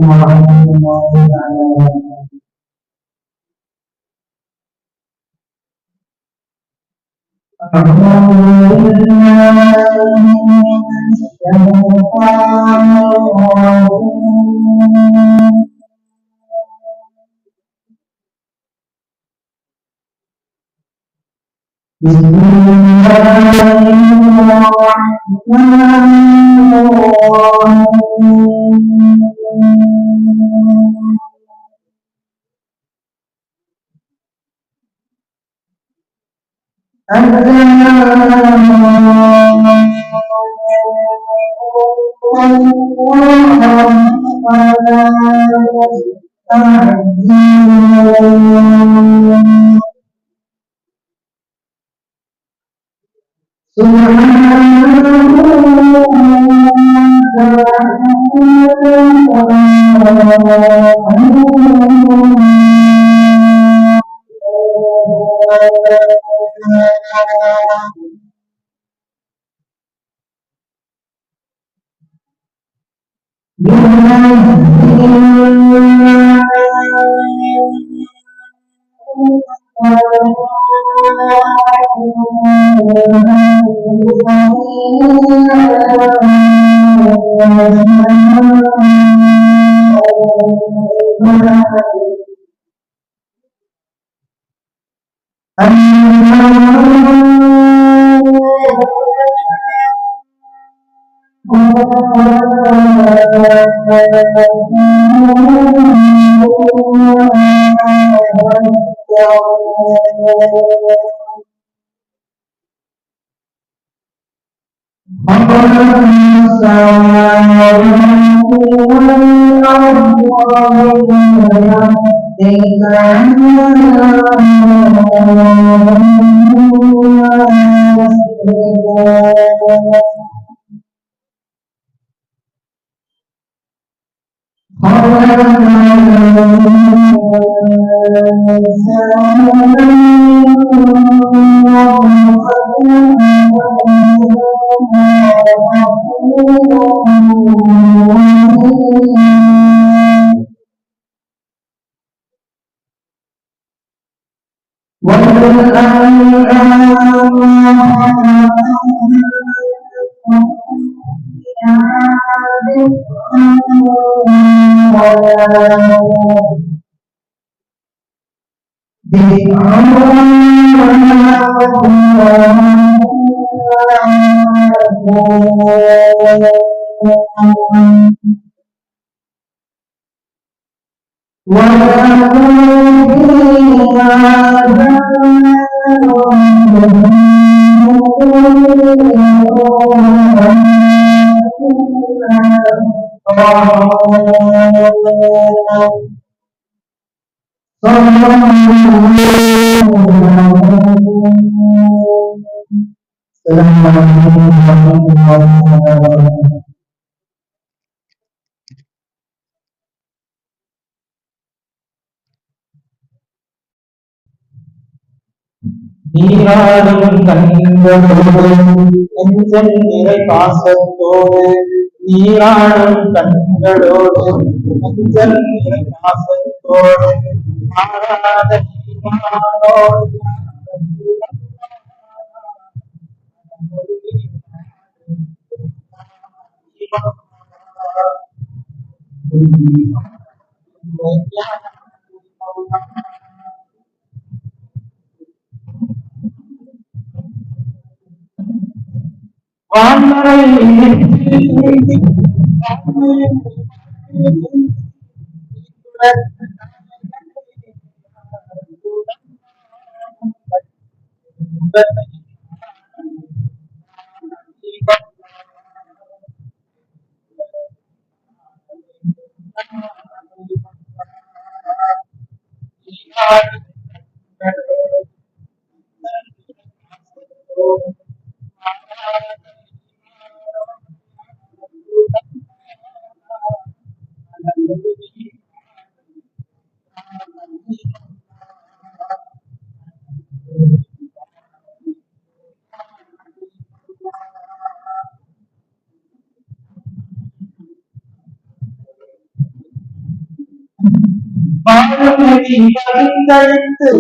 ورحمة الله تعالى. أعوذ بالله من الشيطان الرجيم. بسم الله الرحمن الرحيم. நீராடும் கண்களோடு நெஞ்சல் நிறை பாசத்தோடு நீராடும் கண்களோடு நெஞ்சல் நிறை பாசத்தோடு மாறாத ஈமானோடு வான்மறை நீ வகுத்தழைத்து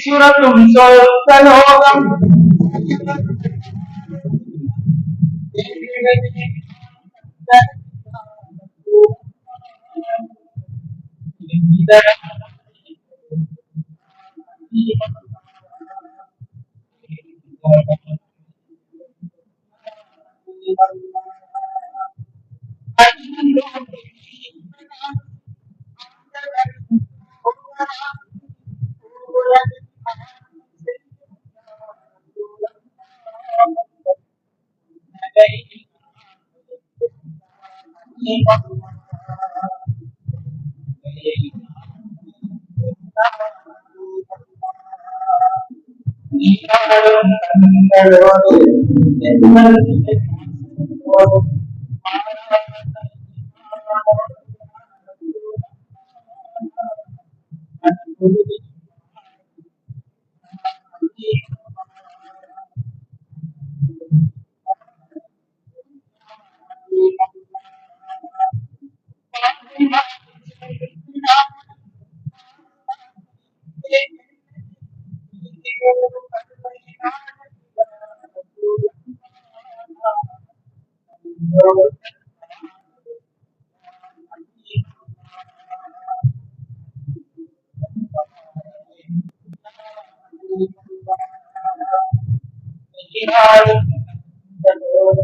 சுரக்கும் சொற்கலோகம் நீராடும் கண்களோடு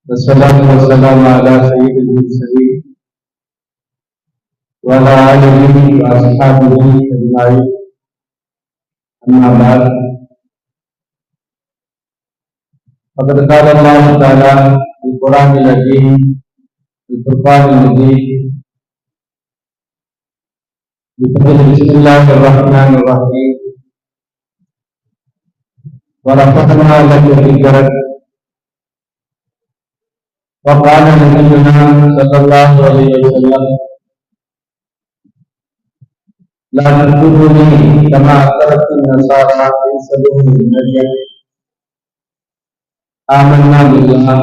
والصلاة والسلام على سيد المرسلين وعلى آله وأصحابه أجمعين أما بعد فقد قال الله تعالى في القرآن العظيم الفرقان المجيد بسم الله الرحمن الرحيم ورفعنا لك ذكرك وقال نبينا صلى الله عليه وسلم لا تطروني كما أطرت النصارى في سبيل مريم آمنا بالله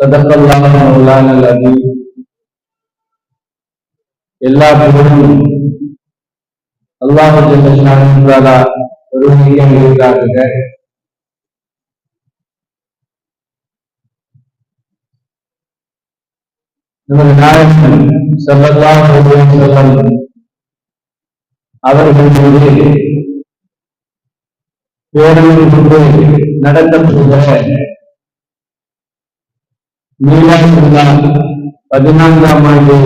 صدق الله مولانا العظيم எல்லா புகழும் அல்லாஹ் ஜல்ல ஷானஹு தஆலா ஒருவனுக்கே நமது நாயகன் ஸல்லல்லாஹு அலைஹி வஸல்லம் அவர்கள் மீது பேரணியில் கொண்டு நடத்தப்படுகிற மீலாது 14ஆம் ஆண்டு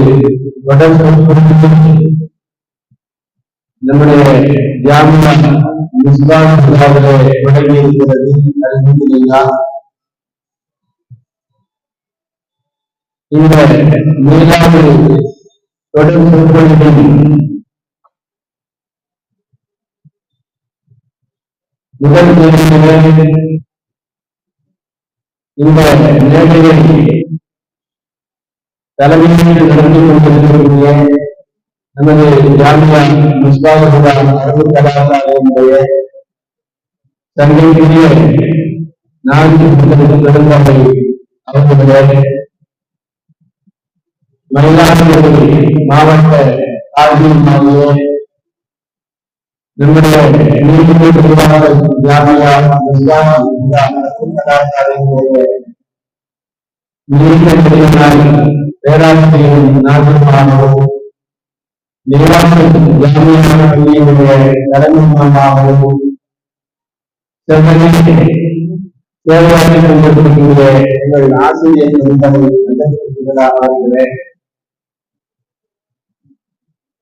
நம்முடைய ஜாமியா மிஸ்பாஹ் தொடங்கி இருக்கிறது. அல்ஹம்துலில்லாஹ். இந்த மீலாது தொடர் சொற்பொழிவின் முதல் தேதியிலே இந்த மேடையை தலைமையில் நடத்தி கொண்டிருக்கக்கூடிய நமது ஜாமியா மிஸ்பாஹ் அரபு கலாசாலையினுடைய சங்கைக்குரிய 4 பெருந்தகை அவர்களுடைய மயிலாடுதுறை மாவட்ட ஆட்சியர் நம்முடைய பேராசிரியர் நாகமாகவும் தலைமையாகவும் சேவையாற்றிக் கொண்டிருக்கின்ற எங்கள் ஆசிரியர் அவர்களே,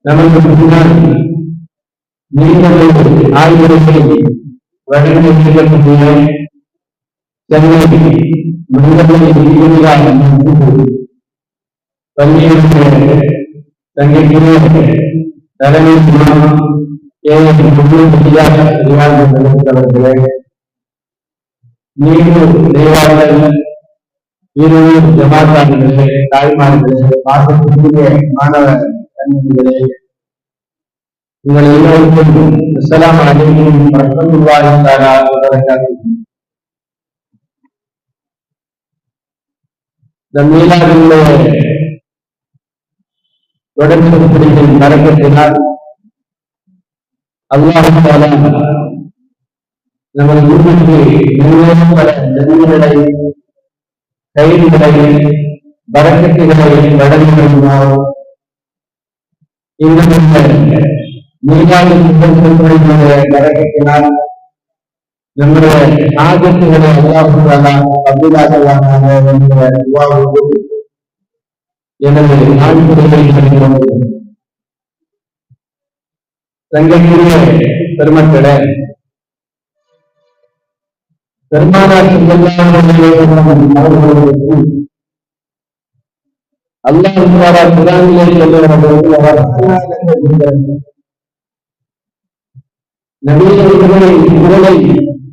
நமக்கு முன்னால் நீங்கள் ஆய்வுகளை வழங்கியிருக்கக்கூடிய சென்னை மனிதர்களை பள்ளியினுடைய தங்கைக்குரிய தலைமை அவர்களே, நீர் தேவாலய இருவர் ஜமாத்தார்களே, தாய்மார்களே, பாசத்திற்குரிய மாணவ கண்ணிகளே, உங்கள் எல்லோருக்கும் அஸ்ஸலாமு அலைக்கும் வரஹ்மத்துல்லாஹி தஆலா வ பரகாத்துஹு. இந்த மீலாதுடைய தொடர்புகளின் பரக்கத்தினால் அல்லாஹ் தஆலா நமது ஊருக்கு நிறைவேறும் பல நன்மைகளை, கைதுகளை, பரக்கத்துகளை வழங்கி வருகிறார். இந்த மீளாதுடைய பரக்கத்தினால் நம்முடைய ஆஜத்துகளை அல்லாஹ் தஆலா கபூலாக்குவானாக என்ற துஆவோடு எனது ஆழ்வுரையை செய்கிறோம். தங்களுடைய பெருமக்களே, பெருமானார் ஸல்லல்லாஹு அலைஹி வஸல்லம் அவர்களுக்கு அல்லாஹ் தஆலா குர்ஆனிலே சொல்லும்போது அவர் நபியவர்களை குரலை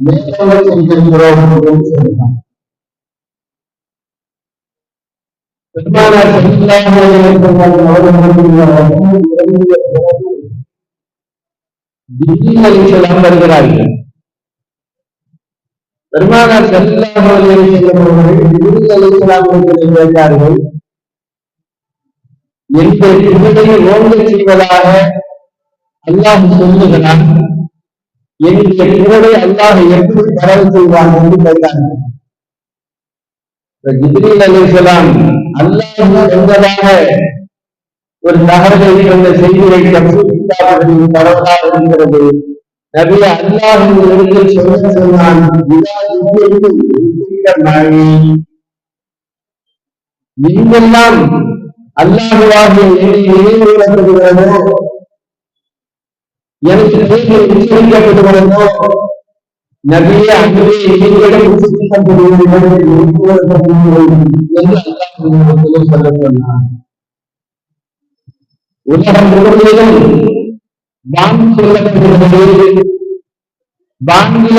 மேற்கொள்ள செய்திருக்கிறோம் என்று சொன்னார். பெருமானார் ஸல்லல்லாஹு அலைஹி வஸல்லம் அவர்களுக்கு ஜிப்ரீல் அலைஹிஸ்ஸலாம் வருகிறார்கள். பெருமானார் ஸல்லல்லாஹு அலைஹி வஸல்லம் அவர்கள் ஜிப்ரீல் அலைஹிஸ்ஸலாமுக்கு கேட்டார்கள், எந்த புகழை ஓங்க செய்வதாக அல்லாஹ் சொல்லுகிறான், என்னுடைய புகழை அல்லாஹ் எப்படி பரவ செய்வான் என்று கேட்டார்கள். ஜிப்ரீல் அலைஹிஸ்ஸலாம் அல்லாஹ் என்பதாக ஒரு தகவலை சொன்ன செய்தியை தப்சீர் பரவலாக இருக்கிறது. நபி அல்லாஹ் இடத்தில் சொல்ல சொன்னான், எங்கெல்லாம் அல்லாஹுவாக நினைவுபடுத்துகிறதோ, எனக்கு உச்சரிக்கப்படுகிறதோ, நபியே அங்கே எங்களிடம் உச்சரிக்கப்படுகிறது என்று அல்லாஹ் சொல்ல சொன்னான். உலகம் முழுவதிலும் பாங்கு சொல்லப்படுகிறது. பாங்கில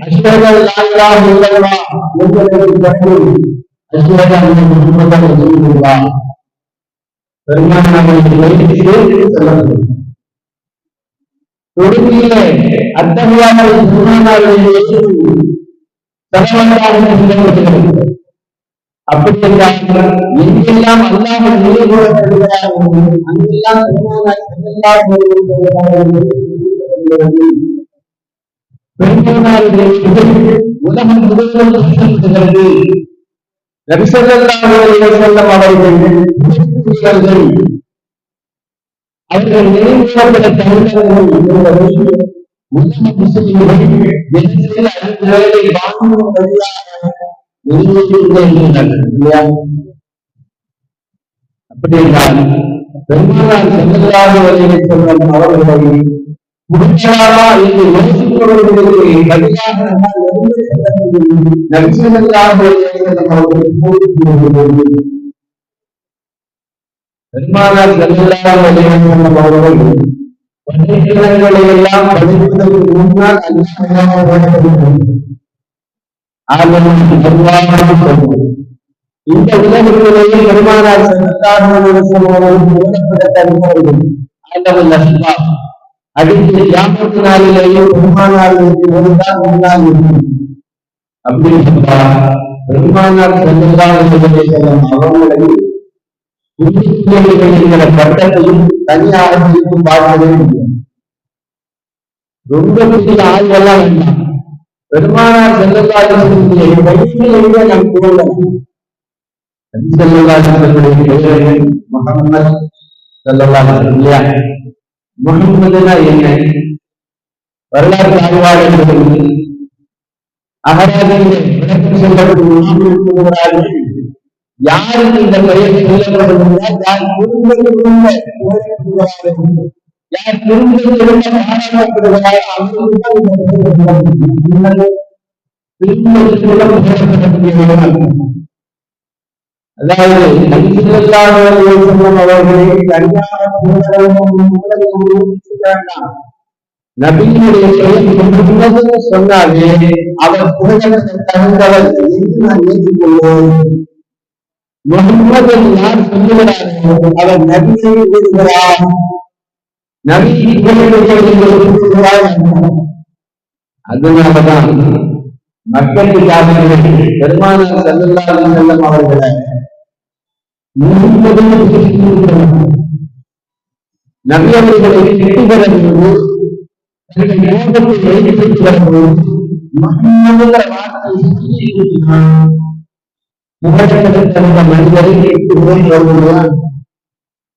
அஷ்ஹது அல்லா இலாஹ இல்லல்லாஹ் என்பதற்கு பிறகு அஷ்ஹது அன்ன முஹம்மதன் ரசூலுல்லாஹ் பெருமானாரை சேர்த்து சொல்லப்படுகிறது. தொழுகையிலே அத்தஹியாத்தை பெருமானாரை சலவாத்தாக சொல்லப்படுகிறது. அப்படி என்றால் எங்கெல்லாம் அல்லாஹ் நிலைப்படுகிறார்கள் அங்கெல்லாம் உலகம் முழுவதும் சொல்லப்படுகிறது. நபி ஸல்லல்லாஹு அலைஹி வஸல்லம் அவர்கள் நினைவுபட தகுந்தவர்கள் உலக முஸ்லிம்கள் எதிரில் அனைவரை வாங்கும் வழியாக அப்படி என்றால் பெருமானார் ஸல்லல்லாஹு அலைஹி வஸல்லம் அவர்களை முடிக்கலாமா என்று யோசிப்பவர்களுக்கு பதிலாக நபி ஸல்லல்லாஹு அலைஹி வஸல்லம் அவர்கள் பெருமானார் ஸல்லல்லாஹு அலைஹி வஸல்லம் அவர்கள் படைப்பினங்களை எல்லாம் படிப்பதற்கு முன்னால் இந்த உலகத்திலேயே பெருமானார் ஸல்லல்லாஹு அலைஹி வஸல்லம் அடுத்த கியாமத் நாளிலேயே பெருமானாருக்கு ஒருதான் முன்னால் இருக்கும். அப்படி சொன்னால் பெருமானார் ஸல்லல்லாஹு அலைஹி வஸல்லம் அவர்களை என்கிற பட்டத்தையும் தனியாக பார்க்கவே முடியும். ரொம்ப பெரிய ஆய்வெல்லாம் வேண்டாம். பெருமானார் ஸல்லல்லாஹு அலைஹி வஸல்லம் நாம் கூறலாம். ஸல்லல்லாஹு அலைஹி வஸல்லம் முஹம்மது ஸல்லல்லாஹு அலைஹி வஸல்லம். முஹம்மதுனா என்ன? வரலாற்று ஆய்வாளர்கள் அகராதியிலே விளக்கம் சொல்லப்படுகிறார்கள். யாருக்கு இந்த பெயர் சொல்லப்படுகிறார்? யார் குடும்பத்திலிருந்து யார் குடும்பத்திலிருந்து பாராட்டப்படுகிறார் அதாவது நபியினுடைய பெயர் சொன்னாலே அவர் புகழத்தை தகுந்தவர் என்று நான் ஏற்றுக்கொள்வோம். முகம்மது யார் சொல்லுகிறாரோ அவர் நபியை விடுகிறார். நபி அதனாலதான் மக்களுக்காக பெருமானார் ஸல்லல்லாஹு அலைஹி வஸல்லம் அவர்களை நபி அவர்களை திட்டுகிறது முகம்மதுங்கிற வார்த்தை மனிதரை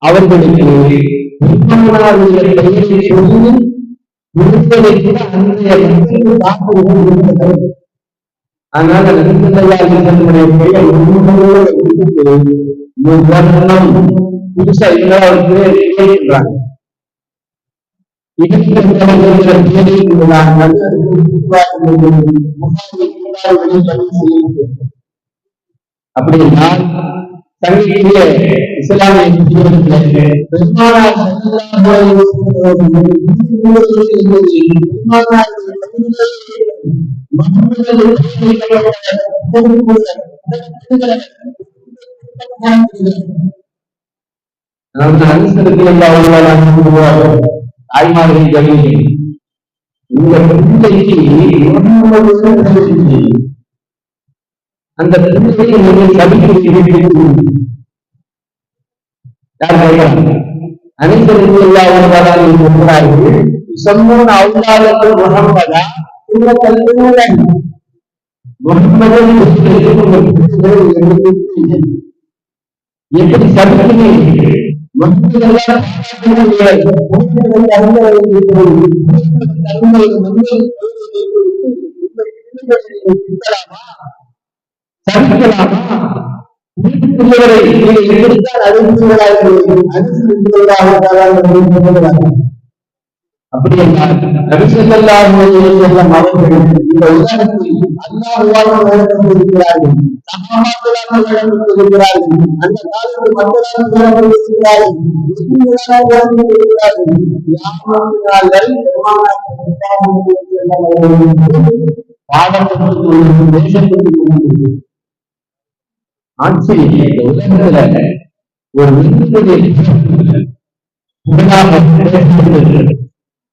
அவர்களுக்கு பெருமானாருடைய பெயரை சொல்லி முடிப்பதை கூட அன்றைய பார்த்து. அதனால நபிகளுடைய பெயர் புதுசா எல்லாருக்குமே கேட்கிறாங்க. அப்படின்னா தங்களுடைய இஸ்லாமிய பெருமானார் தாய்மார்களை கவனிக்க இந்த பிள்ளைக்கு அந்த பிள்ளையை நீங்கள் சபிக்கிறீர்கள். அனைவர்கள் எப்படி சபிக்கிறீர்கள்? அப்படி என்றால் நபி ஸல்லல்லாஹு அலைஹி வஸல்லம் அவர்கள் இந்த உலகத்தில் அல்லாஹ்வால் வழங்கப்பட்டிருக்கிறார்கள், சஹாபாக்களால் வழங்கப்பட்டிருக்கிறார்கள், அந்த காலத்து மக்களால் வழங்கப்பட்டிருக்கிறார்கள், முஸ்லிம்களால் வழங்கப்பட்டிருக்கிறார்கள். யாமத்தினாலே பெருமானார் பாடப்பட்டு தேசத்துக்கு ஆட்சி உலகத்துல ஒரு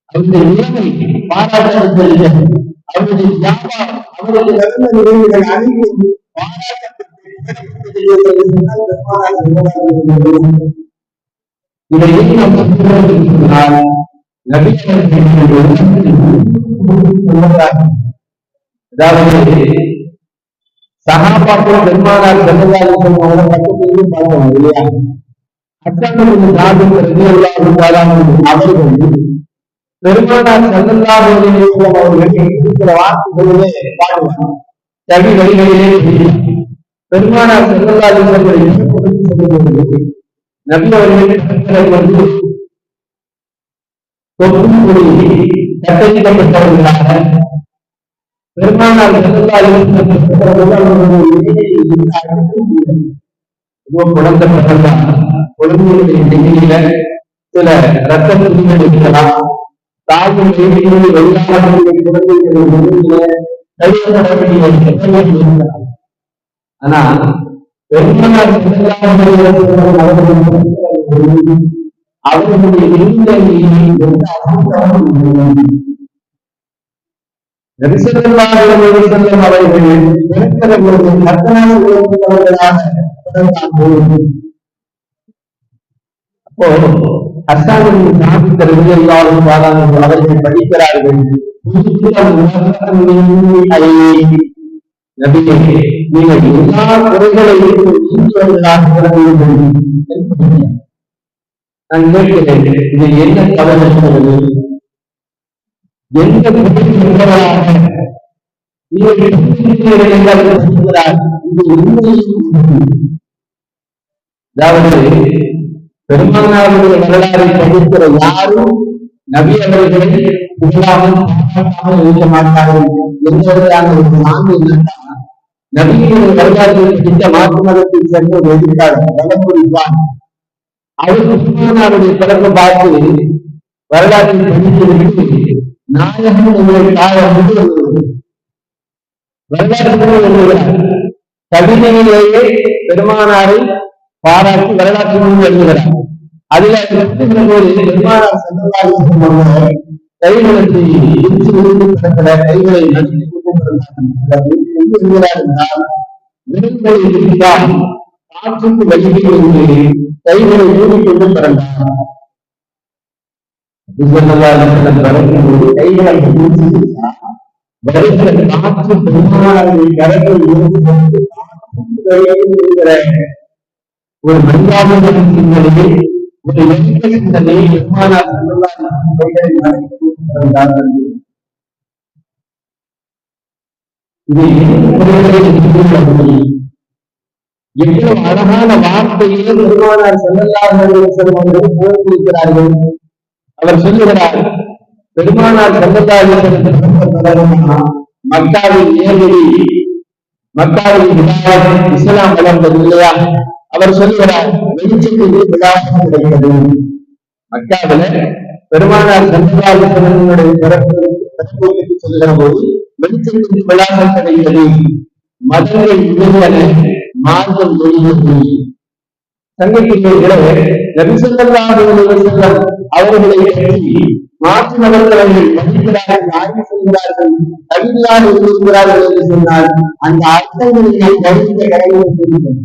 அவருடைய நிலைமை பாராட்டப்பட்டது. அவருடைய வியாபாரம், அவருடைய நல்ல நிலைமைகள் அனைத்தும் இதை நாம் சொன்னால் அதாவது சஹாபாக்கள் பெருமானார் ஸல்லல்லாஹு அலைஹி வஸல்லம் அவரை பக்கத்திலிருந்து பார்க்கணும் இல்லையா? அச்சமருந்து ஜாபிர் ரலியல்லாஹு தஆலா அவர்கள் பெருமானார் ஸல்லல்லாஹு அலைஹி வஸல்லம் அவர்கள் இருக்கிற வார்த்தைகளிலே பாடுவார், கவி வரிகளிலே பெருமானார் ஸல்லல்லாஹு அலைஹி வஸல்லம் சொல்லும்போது நபி அவர்கள் வந்து தொப்புள் கட்டளிக்கப்பட்டவர்களாக பெருமானார் ஸல்லல்லாஹு அலைஹி வஸல்லம் குழந்தை குழந்தைகளுடைய நெஞ்சில சில ரத்த துளிகள் இருக்கலாம். தாயும் செய்திகளில் வெளிநாடுகளுடைய குழந்தைகளுடைய ஆனா பெருமானார் ஸல்லல்லாஹு அலைஹி வஸல்லம் அவர்களுடைய நபி ஸல்லல்லாஹு அலைஹி வஸல்லம் அவர்கள் பிறந்தபோது அப்போ ஹஸ்ஸான் சாபித் ரலியல்லாஹு தஆலா அவர்கள் படிக்கிறார்கள். நபியே, நீங்கள் எல்லா குறைகளையும் நீக்குவதற்காக நான் கேட்கிறேன், இது என்ன தவறு இருக்கிறது? எந்த குறையாக அதாவது பெருமானாருடைய வரலாறை படிக்கிற யாரும் நபி அவர்களை புகழாமல் பாராட்டாமல் இருக்க மாட்டார்கள் என்பதற்கான ஒரு சான்று என்னன்னா, நபியினுடைய வரலாற்றை படித்த மாற்று மதத்தில் சென்று ஒரு எதிர்காலம் வளர்ப்புரிப்பான். அவர் பெருமானாருடைய பிறப்பு பார்த்து வரலாற்றை படித்துவிட்டு நாயகம் உங்களை காலம் வரலாற்று கவிதையிலேயே பெருமானாரை பாராட்டி வரலாற்று நூல் எழுதுகிறார். அதுல போது பெருமானார் சென்றதாக கைகளுக்கு இடிச்சு விழுந்து கிடக்கிற கைகளை நடுக்கி கொண்டு எழுதுகிறார் என்றால் விருதுகளை இருந்தால் காற்றுக்கு வழியில் இருந்து கைகளை மூடிக்கொண்டு பிறந்தார். பிறக்கும்போது கைகளை வருகிற காற்று பெருமானாரின் கரங்கள் ஒரு மரியாதை சிந்தனையை ஒரு எந்த சிந்தனையை பெருமானார் எவ்வளவு அழகான வார்த்தையிலே பெருமானார் ஸல்லல்லாஹு அலைஹி வஸல்லம் அவர்கள் போதிக்கிறார்கள். அவர் சொல்லுகிறார், பெருமானார் ஸல்லல்லாஹு அலைஹி வஸல்லம் மக்காவில் நேரடி மக்காவில் இஸ்லாம் வளர்ந்தது இல்லையா? அவர் சொல்லுகிறார், வெளிச்சத்திலே விழாவும் கிடைத்தது. மக்காவில பெருமானார் ஸல்லல்லாஹு அலைஹி வஸல்லம் பிறப்புக்கு சொல்லுகிற போது வெளிச்சத்திற்கு விழாவும் கிடைத்தது. மதங்கள் விழுந்தன, மார்க்கம் ஒழிந்தது. சங்கத்திலே நபி ஸல்லல்லாஹு அலைஹி வஸல்லம் அவர்களை பற்றி மாற்று மதத்தவர்கள் படிக்கிறார்கள், ஆய்வு செய்கிறார்கள், கவிதையாக எழுதுகிறார்கள் என்று சொன்னால் அந்த அர்த்தங்களை நாம் கவனிக்க கடமைப்பட்டிருக்கிறோம்.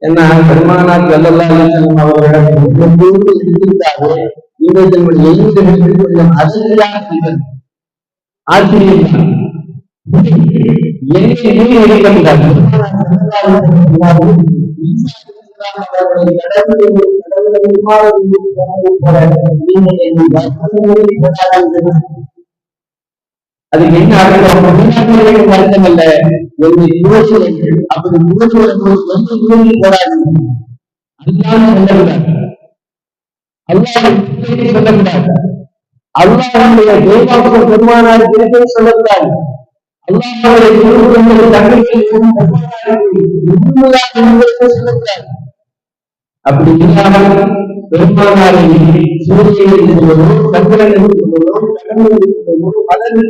ஏன்னா பெருமானார் ஸல்லல்லாஹு அலைஹி வஸல்லம் அவர்களிடம் இருந்திருந்தாலே நீங்கள் தன்னுடைய எண்ணிக்கைகள் கொஞ்சம் அதிர்ச்சியாக இருந்தது. ஆச்சரியம் அதுக்கு என்ன அர்த்தம் அல்ல, என்னை துவச்சுங்கள். அப்படி துவச்சுவதற்கு போராது சொல்லக்கூடாது. அல்லாஹ்வுடைய தேவாவுக்கு பெருமானார் திருப்பை சொல்லக்கூடாது. அல்லாஹ்வுடைய சொல்லக்கூடாது. அப்படி இல்லாமல் பெருமானாரை சூரியனை சொல்வதோ, சந்திரனை சொல்வதோ, கடவுளை சொல்வதோ, மலரை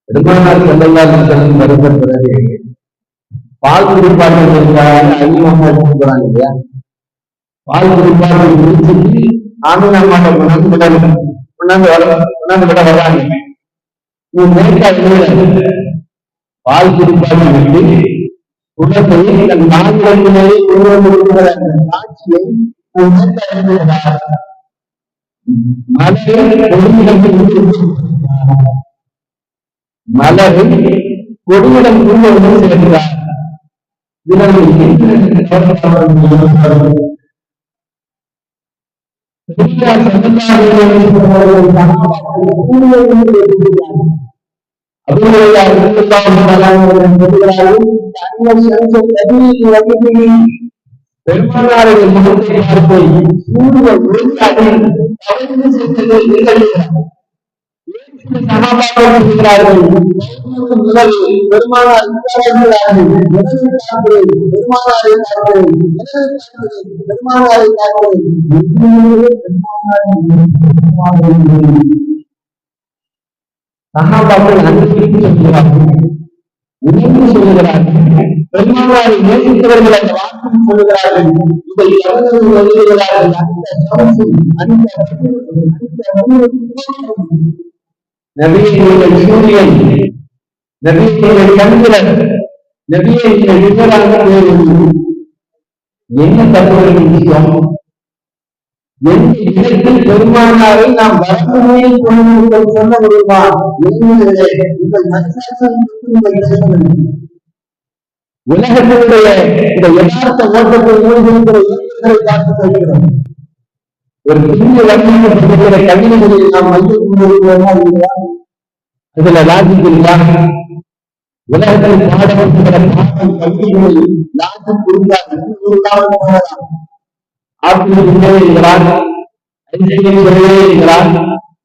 பெருமானார் ஸல்லல்லாஹு அலைஹி வஸல்லம் வருகிற பிறகு பால் குடிப்பார்கள் அதிகமாக போறாங்க இல்லையா? பால் குடிப்பார்கள் முடிச்சுட்டு ஆமினாமாக கொண்டாந்து விட வர்றாங்க. பால் குடிப்பார்கள் விட்டு குலத்தை தன் நான்கிலே உருவமிருக்கிற அந்த காட்சியை மலரை கொடியிடம் கூறுவதும் சேர்க்கிறார். பெருமானாருடைய முகத்தை பார்த்து சூரிய ஒளியாடி சகாபாக்கள் முதல் பெருமானார் பெருமானாரை சகாபாக்கள் அனுப்பிட்டு சொல்கிறார்கள், உணர்ந்து சொல்லுகிறார்கள். பெருமானாரை நேசித்தவர்கள் அந்த வாக்கு சொல்லுகிறார்கள். இதை எழுதுகிறார்கள். நபியை சூரியன் நபியை கண்கிறர் நபியை என்ன தகவல் விஷயம் எந்த இடத்தில் பெருமானாரை நாம் வரவே சொல்ல முடியுமா? உலகத்தினுடைய இந்த யதார்த்த ஓட்டத்தை மூழ்கிற பார்த்து சொல்கிறோம். ஒரு சிறிய வடிவமைக்கப்பட்டிருக்கிற கல்விகளை நாம் மையம் கொண்டிருக்கிறோமா இல்லையா? அதுல லாஜிக் இல்லா? உலகத்தில் பாடப்படுகிற பாடம் கல்விகளை லாஜிக் இருந்தால் ஆப்பிள் உள்ளவே இருக்கிறான், ஐஸ்கிரீம் உள்ளவே இருக்கிறான்,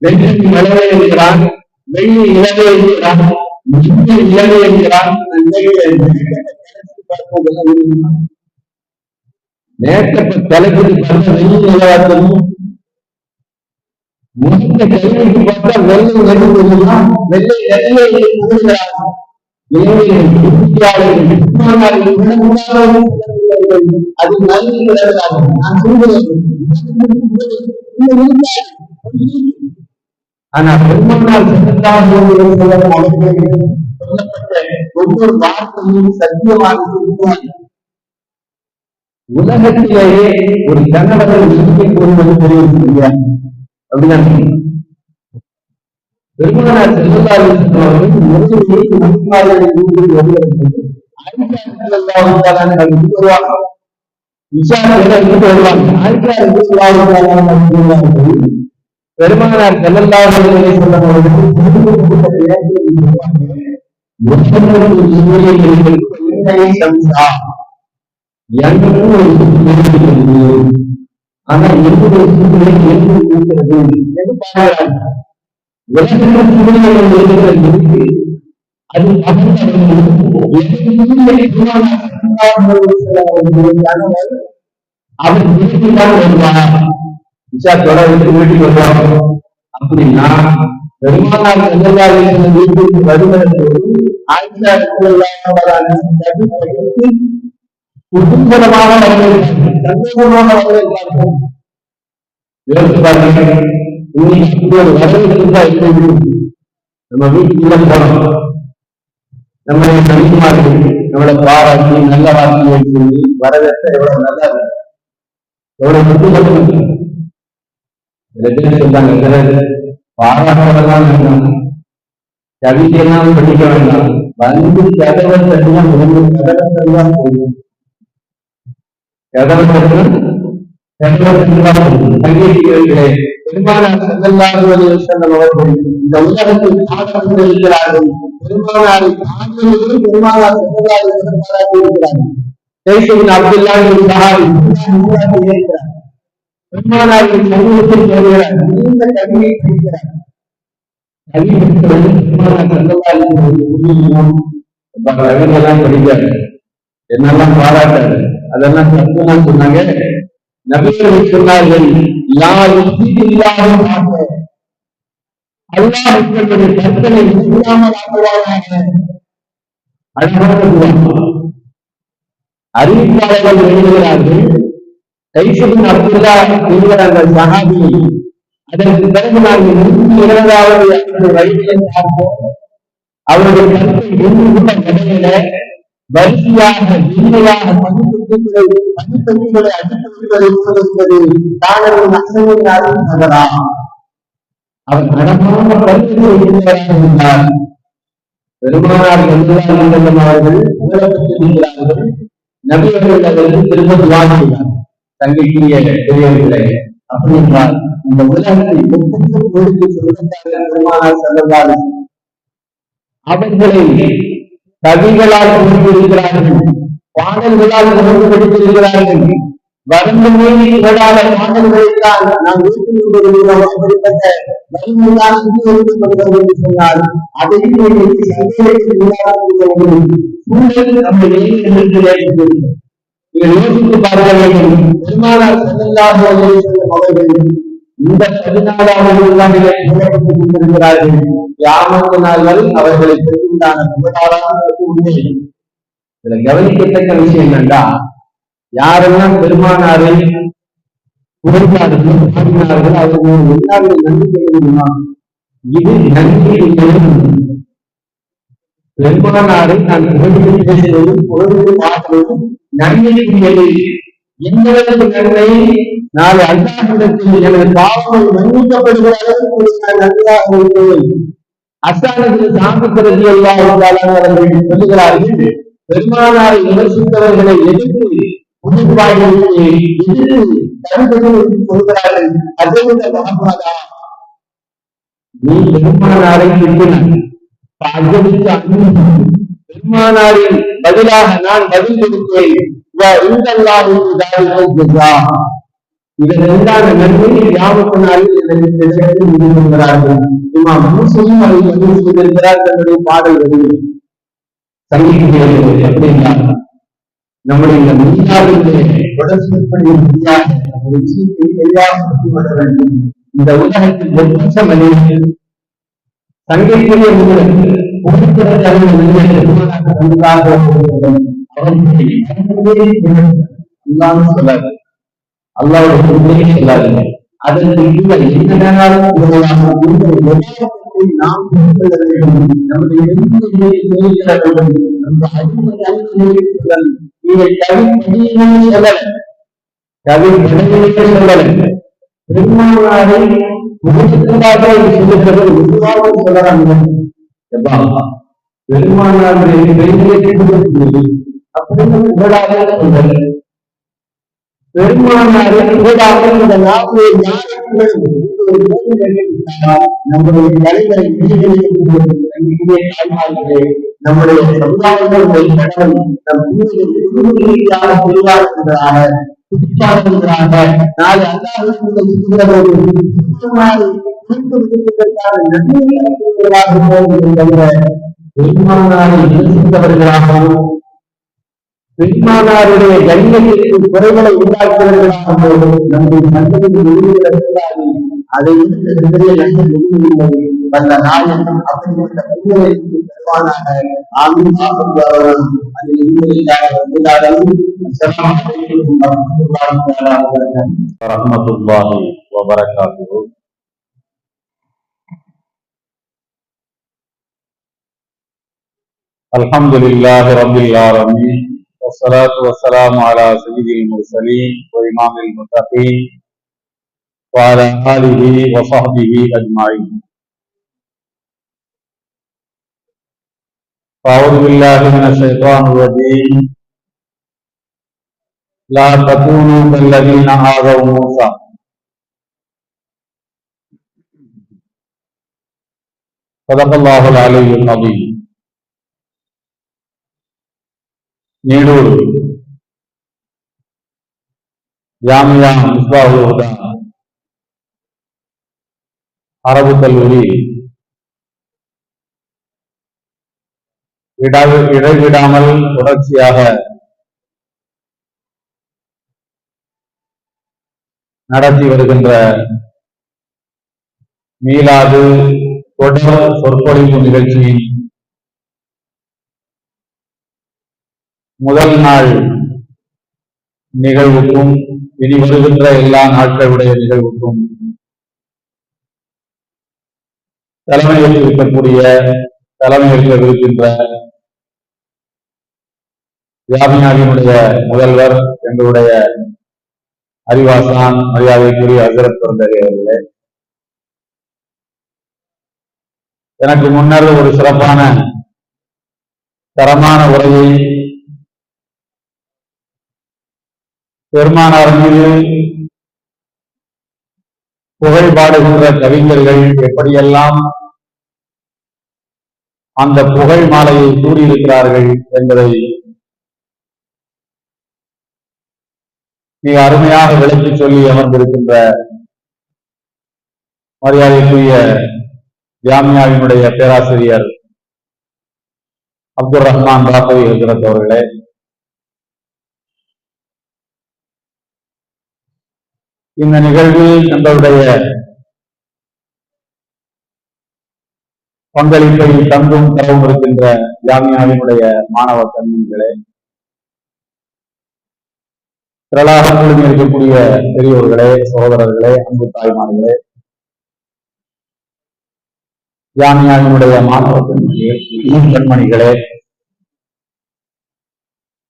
வெள்ளி மலவே இருக்கிறான், வெள்ளி இளவே இருக்கிறான், இளவே இருக்கிறான். நேற்று தலைக்கு பார்த்தா வெள்ளி நிலவாத்தமும் முந்த கைக்கு பார்த்தா வெள்ளை நெடு தெரியுமா? வெள்ளை நெல்லை கூறுகிறார்கள். அது நல்ல நான் சொல்கிறேன். ஆனா பெருமானார் சொல்லப்பட்ட ஒவ்வொரு வார்த்தையும் சத்தியமாக உலகத்திலேயே ஒரு கணவரை உண்மை கூறுவது தெரிவிக்க அப்படிதான். பெருமானார் ஸல்லல்லாஹு அலைஹி வஸல்லம் பெருமானார் ஸல்லல்லாஹு அலைஹி ஆனா என்னுடைய சூழ்நிலை என்று பாடுறாங்க. உலகத்தில் சூழ்நிலைகள் இருக்கிறது. அது அவர் வீட்டுதான் வருவார், விஷயத்தோட வீட்டுக்கு வருவாங்க. அப்படின்னா பெருமானார் ஸல்லல்லாஹு அலைஹி வஸல்லம் வீட்டுக்கு வருவதற்கு ஆயிஷா குடும்பமாக வரவேற்பார்கள், சந்தோஷமாக வரவேற்பார்கள். யோசிச்சு பாருங்க, இன்னைக்கு ஒரு வரவேற்பு தான் இல்லை. நம்ம வீட்டுக்குள்ள போனோம், நம்மளுடைய நம்பிமார்கள் நம்மளை பாராட்டி நல்ல வார்த்தையை சொல்லி வரவேற்ற எவ்வளவு நல்லா இருக்கு, எவ்வளவு முக்கியம். சில பேர் சொல்றாங்க, பாராட்டலாம் வேண்டாம், கவிதையெல்லாம் படிக்க வேண்டாம், வந்து கதவை தட்டிதான் போகும், கதவை தட்டிதான் போகும், கதவை தட்டிதான் சங்கீதிகளே. பெருமானார் ஸல்லல்லாஹு அலைஹி வஸல்லம் அவர்கள் இந்த உலகத்தில் பாடம் இருக்கிறார்கள். பெருமானாரை காண்பதற்கு பெருமானார் ஸல்லல்லாஹு அலைஹி வஸல்லம் பாராட்டியிருக்கிறார்கள். ஸைத் அப்துல்லாஹ் இப்னு சஹாபி இருக்கிறார். பெருமானாரின் சமூகத்தில் வருகிறார், நீண்ட கல்வியை படிக்கிறார். கல்வி பெருமானார் ஸல்லல்லாஹு அலைஹி வஸல்லம் எல்லாம் படிக்காரு, என்னெல்லாம் பாராட்டாரு, அதெல்லாம் தப்புலாம் சொன்னாங்க. நபிகள் சொன்னார்கள், அல்லாஹ் உங்களுடைய கற்பனை இல்லாமல் ஆக்குவாராக. அறிவிப்பாளர்கள் எழுதுகிறார்கள், ஸைத் இப்னு அப்துல்லாஹ் என்கிற அந்த சஹாபி அதற்கு பிறகு நாங்கள் 120வது வயதில் பார்ப்போம். அவருடைய கருத்தை ஒன்று கடையில வரிசையாக இன்மையாக பணிப்பெட்டிகளை அடிப்பது தானவர்கள் அசைவதாலும் நகராம். அவர் நடமான பரிசுகளை இருந்தவராக இருந்தார். பெருமானார் அவர்கள் உலகத்திருக்கிறார்கள். நபியர்கள் அதற்கு திரும்ப துவாக்குகிறார். தங்கைக்குரிய பெரியவர்களை அப்படி என்றால் இந்த உலகத்தை பெருமானார் ஸல்லல்லாஹு அலைஹி வஸல்லம் அவர்களை கவிகளால் கொடுத்திருக்கிறார்கள், பாடல்களால் கொடுத்திருக்கிறார்கள். வரம்பு மீறி இகழாத பாடல்களைத்தான் நாம் வீட்டில் கொண்டிருக்கிறோம். அப்படிப்பட்ட வலிமையால் ஒதுக்கப்படுகிறது என்று சொன்னால் அதையும் சூழல் நம்முடைய நீங்கள் யோசித்து பார்க்க வேண்டும். பெருமானார் ஸல்லல்லாஹு அலைஹி வஸல்லம் அவர்கள் இந்த 14வது நூற்றாண்டிலே புகழப்பட்டுக் கொண்டிருக்கிறார்கள். கியாமத் நாள் வரை அவர்களை பெருந்தான புகழாராக உண்மை. இதுல கவனிக்கத்தக்க விஷயம் என்னன்னா, யாரெல்லாம் பெருமானாரை புகழ்ந்தார்களோ பாடினார்கள் அவர்கள் எல்லாருடைய நம்பிக்கை தெரியுமா? இது நன்மை. பெருமானாரை நான் புகழ்ந்து பேசுவதும் புகழ்ந்து பார்ப்பதும் நன்மைக்குரியது. எந்த நன்மை? நாளை அல்லாஹ்விடத்தில் எனது பாவங்கள் மன்னிக்கப்படுகிற அளவுக்கு நான் நன்றாக இருக்கிறேன். அஸ்ஸானுக்கு சாமிக்கிறது எல்லாம் அவர்கள் சொல்லுகிறார்கள், பெருமானாரை விமர்சித்தவர்களை எதிர்த்து புதுப்பாய்களுக்கு எதிர்த்து தடுப்பது சொல்கிறார்கள். அதை விட மகமாதா, நீ பெருமானாரை திட்டினார், பெருமானாரின் பதிலாக நான் பதில் கொடுத்தேன். இதன் இரண்டான நன்மை யாவுக்கு நாளில் முடிவுகிறார்கள். இமாம் முஸ்லிம் அதை பதிவு செய்திருக்கிறார் தன்னுடைய பாடல் வரிகள். சங்கீதம் அப்படின்னா நம்முடைய இந்த மீனாவிலே தொடர்புடைய முடியாத ஒரு விஷயத்தை தெரியாமல் வேண்டும். இந்த உலகத்தில் ஒப்பற்ற மனிதர்கள் சங்கைக்குரிய முதல் சொல்லாது, அல்லாவுடைய சொல்லாது. அதற்கு என்ன வேணாலும் நாம் நம்முடைய கவி சொல்லல பெருமானாரை சொல்லறாங்க. பெருமானாருடைய பெருமானாரை கூடாமல் இந்த நாட்டிலே நம்முடைய தலைவரை நம்முடைய சமுதாயங்களுடைய கடவுள் நம் ரீதியாக தெளிவாக நாளை பெருமானாரை நேசித்தவர்களாகவும் பெருமானாருடைய கண்ணியத்திற்கு குறைகளை உண்டாக்குவதற்காகவும் நம்முடைய சந்ததிக்கு வெளியிடக்கூடாது. அதை வந்த நாயகம் அப்படிப்பட்ட புண்ணியத்திற்கு பெருமானாக ஆமீன் ஆகுவார்கள். அதில் வரஹ்மத்துல்லாஹி வபரகாத்துஹு. அல்ஹம்துலில்லாஹி ரப்பில் ஆலமீன். வஸ்ஸலாத்து வஸ்ஸலாமு அலா சய்யிதில் முர்ஸலீன் வ இமாமில் முத்தகீன் வ அலா ஆலிஹி வ ஸஹ்பிஹி அஜ்மஈன். அஊது பில்லாஹி மினஷ் ஷைத்தானிர் ரஜீம். லா தகூனு கல்லதீன ஆதவ் மூஸா. ஸதகல்லாஹுல் அலிய்யுல் அஸீம். நீடூர் ஜாமியா மிஸ்பாஹுல் ஹுதா அரபு கல்லூரி இடைவிடாமல் தொடர்ச்சியாக நடத்தி வருகின்ற மீலாது தொடர் சொற்பொழிவு நிகழ்ச்சியின் முதல் நாள் நிகழ்வுக்கும் இனி வருகின்ற எல்லா நாட்களுடைய நிகழ்வுக்கும் தலைமையேற்கவிருக்கின்ற ஜாமியாவினுடைய முதல்வர் எங்களுடைய அறிவாசான் மரியாதைக்குரிய ஹஜ்ரத் அவர்களே, எனக்கு முன்னர் ஒரு சிறப்பான தரமான உரையை பெருமானார் மீது புகழ்பாடுகின்ற கவிஞர்கள் எப்படியெல்லாம் அந்த புகழ் மாலையை சூடியிருக்கிறார்கள் என்பதை மிக அருமையாக விளக்கி சொல்லி அமர்ந்திருக்கின்ற மரியாதைக்குரிய ஜாமியாவினுடைய பேராசிரியர் அப்துல் ரஹ்மான் பாக்கவி ஹஜ்ரத் அவர்களே, இந்த நிகழ்வில் எங்களுடைய பங்களிப்பை தந்தும் தரவும் இருக்கின்ற ஜாமியாவினுடைய மாணவ கண்மணிகளே, திரளாக குழுமி இருக்கக்கூடிய பெரியோர்களே, சகோதரர்களே, அன்பு தாய்மார்களே, ஜாமியாவினுடைய மாணவ பெண்மணிகளே,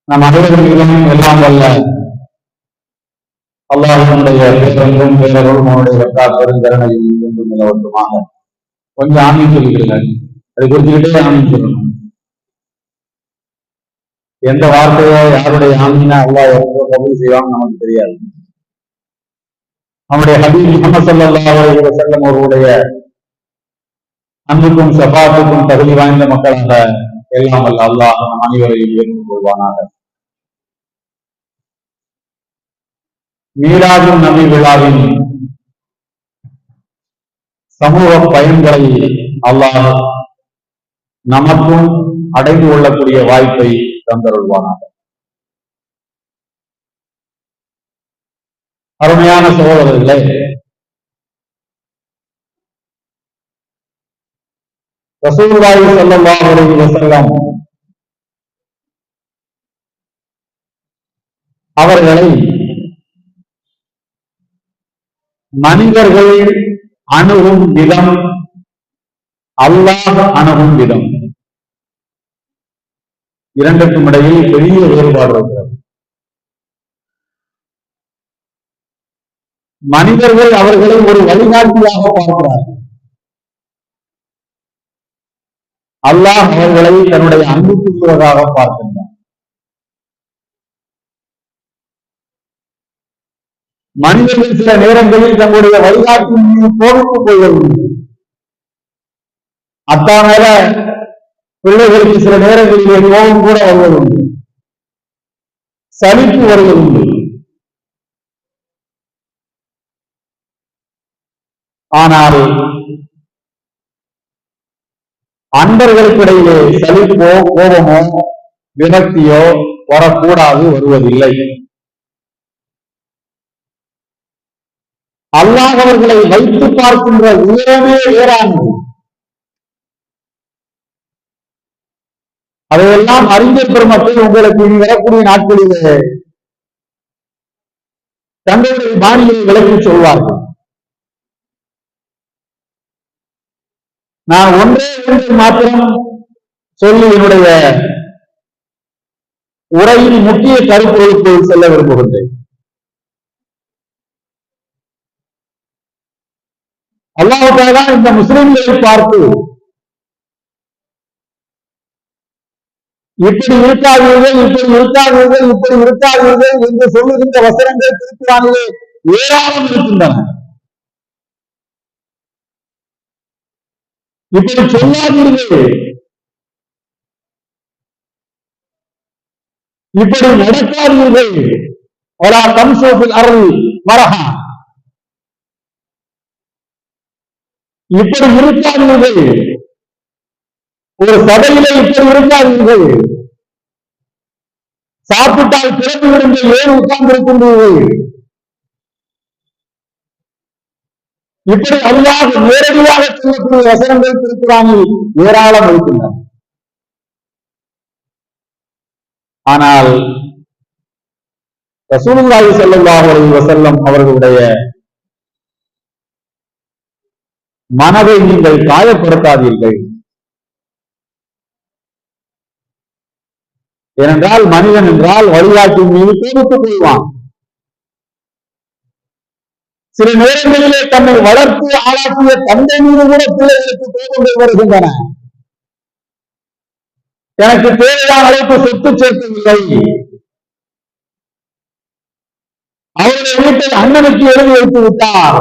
நம் அனைவரிலும் எல்லாம் வல்ல அல்லாஹ்வுடைய பேரன்பும் பேரருளும் அவனுடைய பெருங்கருணையும் என்றும் நிலவட்டுமாக. கொஞ்சம் ஆமீன் சொல்லிக்கிறீர்கள், அதை குறிச்சுக்கிட்டே ஆமீன் சொல்லணும். எந்த வார்த்தையோ யாருடைய ஆமீனா அல்லாஹ் எப்போ கபூல் செய்வாங்க நமக்கு தெரியாது. நம்முடைய ஹபீப் முஹம்மது ஸல்லல்லாஹு அலைஹி வஸல்லம் அவர்களுடைய அன்புக்கும் ஷஃபாத்துக்கும் தகுதி வாய்ந்த மக்களாக எல்லாம் வல்ல அல்லாஹ் நம் அனைவரையும் ஏற்றுக் கொள்வானாக. மீலாது நபி விழாவின் சமூக பயன்களை அல்லாஹ் நமக்கும் அடைந்து கொள்ளக்கூடிய வாய்ப்பை தந்தருள்வானாக. அருமையான சகோதரர்களே, ரசூலுல்லாஹி ஸல்லல்லாஹு அலைஹி வஸல்லம் அவர்களை மனிதர்கள் அணுகும் விதம், அல்லாஹ் அணுகும் விதம், இரண்டுக்கும் இடையில் பெரிய வேறுபாடு இருக்கிறது. மனிதர்கள் அவர்களை ஒரு வழிகாட்டியாக பார்க்கிறார்கள். அல்லாஹ் அவர்களை தன்னுடைய அன்புக்குரியவராக பார்க்கின்றார். மனிதர்கள் சில நேரங்களில் தங்களுடைய வழிகாட்டின் மீது கோபித்துக் கொள்வதுண்டு. அத்தா மேல பிள்ளைகளுக்கு சில நேரங்களிலே கோபம் கூட வருவதுண்டு, சலிப்பு வருவதுண்டு. ஆனால் அன்பர்களுக்கிடையிலே சலிப்போ கோபமோ விரக்தியோ வரக்கூடாது, வருவதில்லை. அல்லாஹ் அவர்களை வைத்து பார்க்கின்ற உயரமே வேறானது. அதையெல்லாம் அறிந்த பெருமக்கள் உங்களுக்கு இனி வரக்கூடிய நாட்களிலே தங்களுடைய பாணியை விளக்கி சொல்வார்கள். நான் ஒன்றே ஒன்று மாத்திரம் சொல்லி என்னுடைய உரையின் முக்கிய கருப்பொருளுக்குள் செல்ல விரும்புகின்றேன். அல்லாஹ் தஆலா இந்த முஸ்லிம்களை பார்த்து இப்படி இருக்காதீர்கள், இப்படி இருக்காதீர்கள், இப்படி இருக்காதீர்கள் என்று சொல்லுகின்ற வசனங்கள் திருக்குர்ஆனிலே ஏராளம் இருக்கின்றன. இப்படி சொல்லாதீர்கள், இப்படி நடக்காதீர்கள், வலா தம்ஷூ ஃபில் அர்தி மரஹா, இப்படி இருக்காதீர்கள், ஒரு சபையிலே இப்படி இருக்காதீர்கள், சாப்பிட்டால் பிறப்பு விடுங்கள், ஏன் உட்கார்ந்து இருக்கின்றீர்கள், இப்படி அல்லாஹ் நேரடியாக சொல்லக்கூடிய வசனங்கள் திருக்குர்ஆனில் ஏராளம் இருக்கின்றன. ஆனால் ரசூலுல்லாஹி ஸல்லல்லாஹு அலைஹி வஸல்லம் அவர்களுடைய மனதை நீங்கள் காயப்படுத்தாதீர்கள். ஏனென்றால் மனிதன் என்றால் வழிகாட்டின் மீது கோபித்துக் கொள்வான். சில நேரங்களிலே தன்னை வளர்த்து ஆளாக்கிய தந்தை மீது கூட பிள்ளைகளுக்கு கோபங்கள் வருகின்றன. எனக்கு தேவையான அளவுக்கு சொத்து சேர்க்கவில்லை, அவருடைய வீட்டை அண்ணனுக்கு எழுதி வைத்து விட்டார்,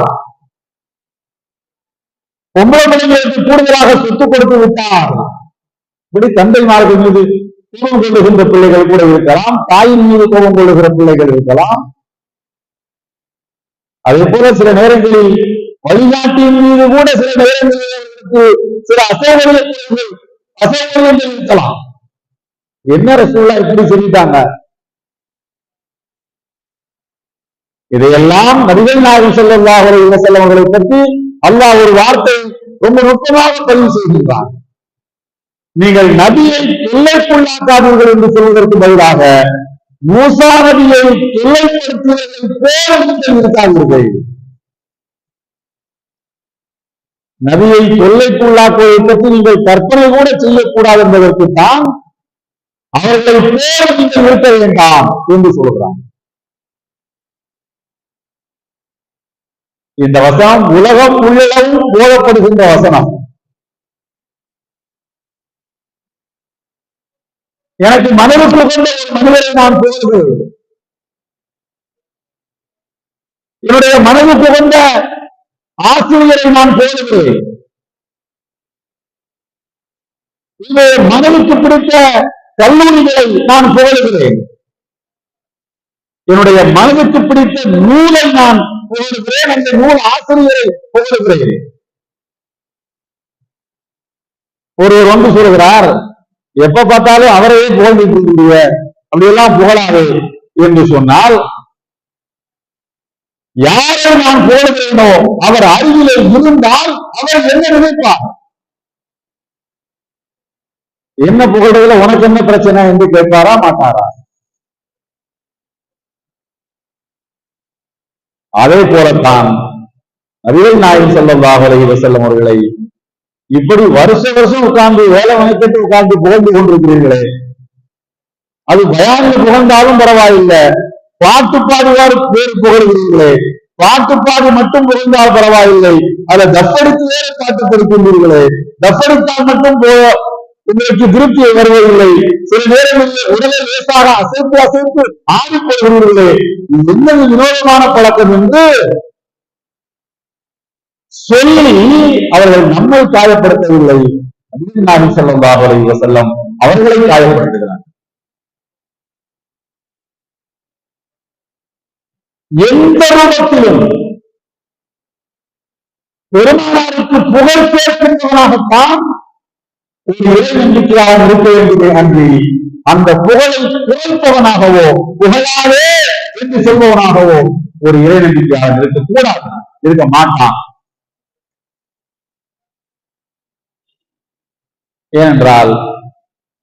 பொம்பளை பிள்ளைகளுக்கு கூடுதலாக சொத்து கொடுத்து விட்டார். இப்படி தந்தைமார்கள் மீது கோபம் கொள்ளுகின்ற பிள்ளைகள் கூட இருக்கலாம், தாயின் மீது கோபம் கொள்ளுகிற பிள்ளைகள் இருக்கலாம். அதே போல சில நேரங்களில் வழிகாட்டியின் மீது கூட சில நேரங்களில் அவர்களுக்கு சில அசௌகரியங்கள் இருக்கலாம். என்ன ரசூலுல்லாஹ் இப்படி சொல்லிட்டாங்க? இதையெல்லாம் நபிகள் நாயகம் ஸல்லல்லாஹு அலைஹி வஸல்லம் அவர்களை பற்றி அல்லாஹ் ஒரு வார்த்தை ரொம்ப நுட்பமாக பதிவு செய்கின்றான். நீங்கள் நபியை தொல்லைக்குள்ளாக்காதீர்கள் என்று சொல்வதற்கு பதிலாக மூசா நபியை தொல்லைப்படுத்தியவர்கள் போல நீங்கள் இருக்காதீர்கள். நபியை தொல்லைக்குள்ளாக்குவதை பற்றி நீங்கள் கற்பனை கூட செய்யக்கூடாது என்பதற்குத்தான் அவர்களை போல நீங்கள் இருக்க வேண்டாம் என்று சொல்கிறான். இந்த வசனம் உலகம் உள்ளளவும் போதப்படுகின்ற வசனம். எனக்கு மனதுக்கு கொண்ட ஒரு மனிதரை நான் போகிறேன், என்னுடைய மனதுக்கு கொண்ட ஆசிரியரை நான் போகிறேன், என்னுடைய மனதுக்கு பிடித்த கல்லூரிகளை நான் போகிறேன், என்னுடைய மனதுக்கு பிடித்த நூலை நான் போகிறேன், அந்த நூல் ஆசிரியரை போகிறேன். ஒருவர் வந்து சொல்கிறார், எப்ப பார்த்தாலும் அவரையே புகழ்ந்துட்டு இருக்கீங்க, அப்படியெல்லாம் புகழாது என்று சொன்னால், யாரை நான் புகழ்கிறேனோ அவர் அருகிலே இருந்தால் அவர் என்ன நினைப்பார்? என்ன புகழ்றதுல உனக்கு என்ன பிரச்சனை என்று கேட்பாரா மாட்டாரா? அதே போலத்தான் நபிகள் நாயகம் ஸல்லல்லாஹு அலைஹி வஸல்லம் அவர்களை இப்படி வருஷம் உட்கார்ந்து வேலை வணக்கத்தை உட்கார்ந்து புகழ்ந்து கொண்டிருக்கிறீர்களே, அது பயானில் புகழ்ந்தாலும் பரவாயில்லை, பாட்டு பாடுவார் வேறு புகழ்கிறீர்களே, பாட்டு பாடி மட்டும் புகழ்ந்தால் பரவாயில்லை, அதை தப்படித்து வேறு பாட்டு படிக்கின்றீர்களே, தப்படித்தால் மட்டும் உங்களுக்கு திருப்தியை வருவதில்லை, சில நேரங்களில் உடலை லேசாக அசைத்து அசைத்து ஆடி போகிறீர்களே, என்னது வினோதமான பழக்கம் என்று சொல்லி அவர்கள் நம்மை காயப்படுத்தவில்லை, நபிகள் நாயகம் ஸல்லல்லாஹு அலைஹி வஸல்லம் அவர்களை காயப்படுத்துகிறார். எந்த ரூபத்திலும் பெருமானாருக்கு புகழ் சேர்க்கின்றவனாகத்தான் ஒரு இறை நம்பிக்கையாக இருக்க வேண்டியதை அன்றி அந்த புகழை குறைப்பவனாகவோ புகழாவே என்று சொல்பவனாகவோ ஒரு இறை நம்பிக்கையாக இருக்கக்கூடாது, இருக்க மாட்டான். ஏனென்றால்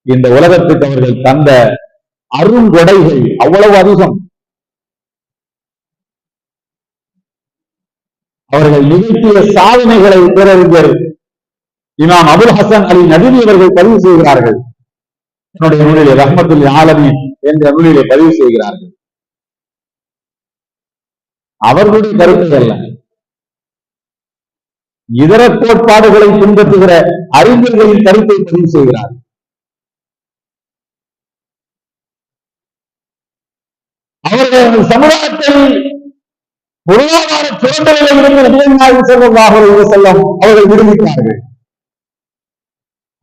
இந்த உலகத்துக்கு அவர்கள் தந்த அருங்கொடைகள் அவ்வளவு அதிகம். அவர்கள் நிகழ்த்திய சாதனைகளை பேரறிஞர் இமாம் அபுல் ஹசன் அலி நதவி அவர்கள் பதிவு செய்கிறார்கள். என்னுடைய நூலிலே ரஹ்மத்துல் ஆலமீன் என்ற நூலிலே பதிவு செய்கிறார்கள். அவர்களுடைய கருத்து அல்ல, இதர கோட்பாடுகளை பின்பற்றுகிற அறிஞர்களின் கருத்தை பதிவு செய்கிறார். அவர்கள் சமுதாயத்தை பொருளாதார சுரண்டலில் இருந்து நபிகள் நாயகம் ஸல்லல்லாஹு அலைஹி வஸல்லம் அவர்கள் விடுவித்தார்கள்.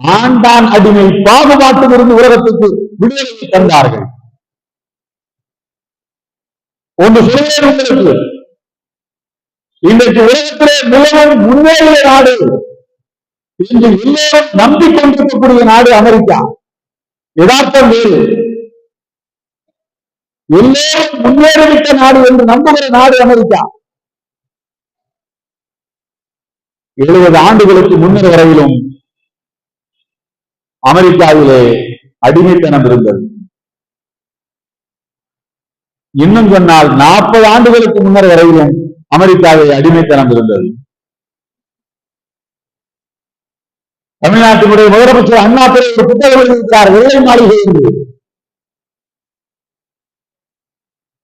ஆண்டான் அடிமை பாகுபாட்டில் இருந்து உலகத்துக்கு விடுதலை தந்தார்கள். ஒன்று சொல்கிறேன் உங்களுக்கு, இன்றைக்கு உலகத்திலே மிகவும் முன்னேறிய நாடு, இன்று எல்லோரும் நம்பிக்கொண்டிருக்கக்கூடிய நாடு அமெரிக்கா. யதார்த்தம் வேறு. எல்லோரும் முன்னேறிவிட்ட நாடு என்று நம்புகிற நாடு அமெரிக்கா. 70 ஆண்டுகளுக்கு முன்னர் வரையிலும் அமெரிக்காவிலே அடிமைத்தனம் இருந்தது. இன்னும் சொன்னால் 40 ஆண்டுகளுக்கு முன்னர் வரையிலும் அமெரிக்காவில் அடிமைத்தனம் இருந்தது. தமிழ்நாட்டினுடைய முதலமைச்சர் அண்ணாதுரை ஒரு புத்தகம் எழுதியிருக்கிறார், வெள்ளை மாளிகை என்று.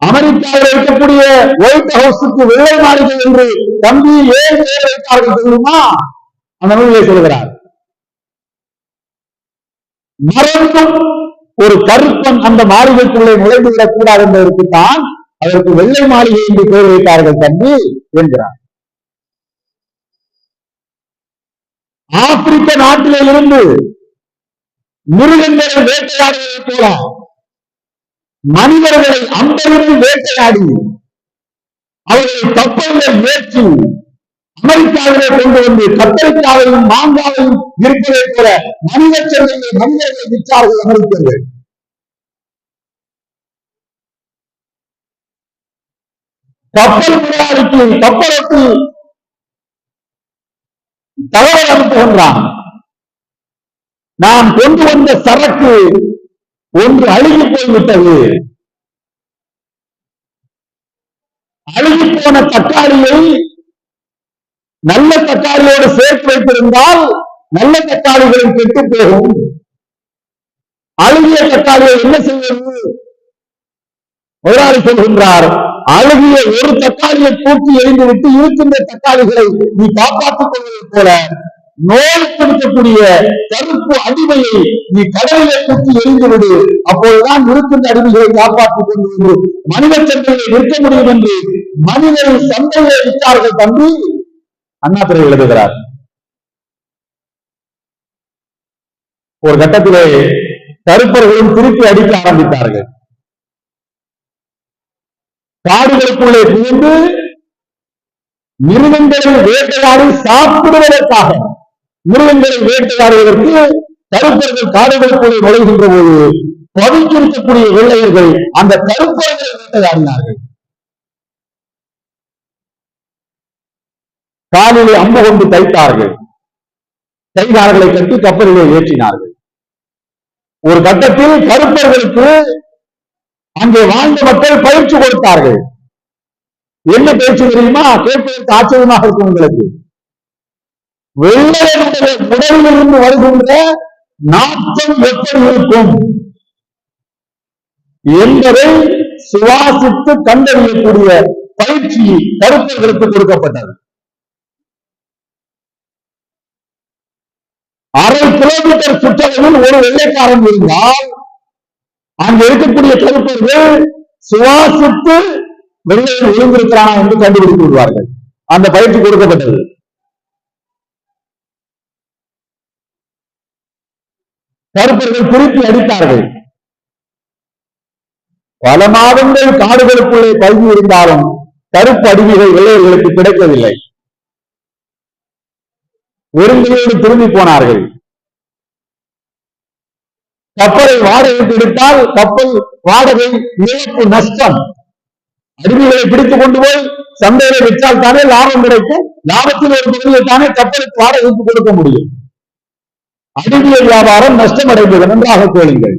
அமெரிக்காவில் இருக்கக்கூடிய ஒயிட் ஹவுஸுக்கு வெள்ளை மாளிகை என்று தம்பி ஏன் பெயர் வைத்தார்கள் தெரியுமா? அந்த நூலிலே சொல்கிறார், மறந்தும் ஒரு கருப்பன் அந்த மாளிகைக்குள்ளே நுழைந்துவிடக் கூடாது என்பதற்குத்தான் அதற்கு வெள்ளை மாளிகை என்று பெயர் வைத்தார்கள் தம்பி என்கிறார். ஆப்பிரிக்க நாட்டிலே இருந்து மிருகங்களை வேட்டையாடுவதை போல மனிதர்களை அம்பெருந்து வேட்டையாடி அவர்களை கப்பல்கள் ஏற்றி அமெரிக்காவிலே கொண்டு வந்து கத்தரிக்காவையும் மாங்காவையும் இருப்பதை போல மனித செல்வங்களை மனிதர்கள் விற்றார்கள் அமெரிக்கர்கள். கப்பல் முதலாளிக்கு கப்பலுக்கு தகவல் அனுப்புகின்றான், நாம் கொண்டு வந்த சரக்கு ஒன்று அழுகி போய்விட்டது, அழுகி போன தக்காளியை நல்ல தக்காளியோடு சேர்த்து வைத்திருந்தால் நல்ல தக்காளிகளும் கெட்டு போகும். அழுகிய தக்காளியை என்ன செய்வது? முதலாளி சொல்கின்றார், அழுகிய ஒரு தக்காளியை தூக்கி எறிந்துவிட்டு இருக்கின்ற தக்காளிகளை நீ காப்பாற்றிக் கொள்வதைப் போல நோய்க்கு இருக்கக்கூடிய கருப்பு அடிமையை நீ கடலிலே தூக்கி எறிந்துவிடு, அப்போதுதான் இருக்கின்ற அடிமைகளை காப்பாற்றிக் கொண்டு வந்து மனித சந்தையை நிற்க முடியும் என்று மனிதரை சந்தையை விட்டார்கள். தம்பி அண்ணாதுரை எழுதுகிறார். ஒரு கட்டத்திலே கருப்பர்களும் திருப்பி அடிக்க ஆரம்பித்தார்கள். காடுகளுக்குள்ளே புகுந்து மிருகங்களை வேட்டையாடி சாப்பிடுவதற்காக, மிருகங்களை வேட்டையாடுவதற்கு கருப்பர்கள் காடுகளுக்குள்ளே நுழைகின்ற போது பதுக்கியிருக்கக்கூடிய வெள்ளையர்கள் அந்த கருப்பர்களை வேட்டையாடினார்கள். காலிலே அம்பு கொண்டு தைத்தார்கள். கைகால்களை கட்டி கப்பலிலே ஏற்றினார்கள். ஒரு கட்டத்தில் கருப்பர்களுக்கு அங்கே வாழ்ந்த மக்கள் பயிற்சி கொடுத்தார்கள். என்ன பயிற்சி தெரியுமா? கேட்பதற்கு ஆச்சரியமாக இருக்கும் உங்களுக்கு. வெள்ளையனுடைய உடலிலிருந்து வருகின்ற நாற்றம் எப்படி இருக்கும் என்பதை சுவாசித்து கண்டறியக்கூடிய பயிற்சி கருப்பர்களுக்கு கொடுக்கப்பட்டது. 1/2 கிலோமீட்டர் சுற்றளவில் ஒரு வெள்ளைக்காரன் இருந்தால் அங்கு இருக்கக்கூடிய கருப்பர்கள் சுவாசித்து வெள்ளையில் விழுந்திருக்கிறானா என்று கண்டுபிடித்து விடுவார்கள். அந்த பயிற்சி கொடுக்கப்பட்டது. கருப்பர்கள் திருப்பி அடித்தார்கள். பல மாதங்கள் காடுகளுக்குள்ளே பல்கி இருந்தாலும் கருப்பு அடிமைகள் வெள்ளையர்களுக்கு கிடைக்கவில்லை. வெறுங்கையோடு திரும்பி போனார்கள். கப்பலை வாடகைக்கு எடுத்தால் கப்பல் வாடகை இழப்பு, நஷ்டம். அடிமைகளை பிடித்துக் கொண்டு போய் சந்தையில விற்றால் தானே லாபம் கிடைக்கும். லாபத்தில் ஒரு பகுதியை தானே கப்பலுக்கு வாடகைக்கு கொடுக்க முடியும். அடிமை வியாபாரம் நஷ்டம் அடைந்தது. நன்றாக கேளுங்கள்.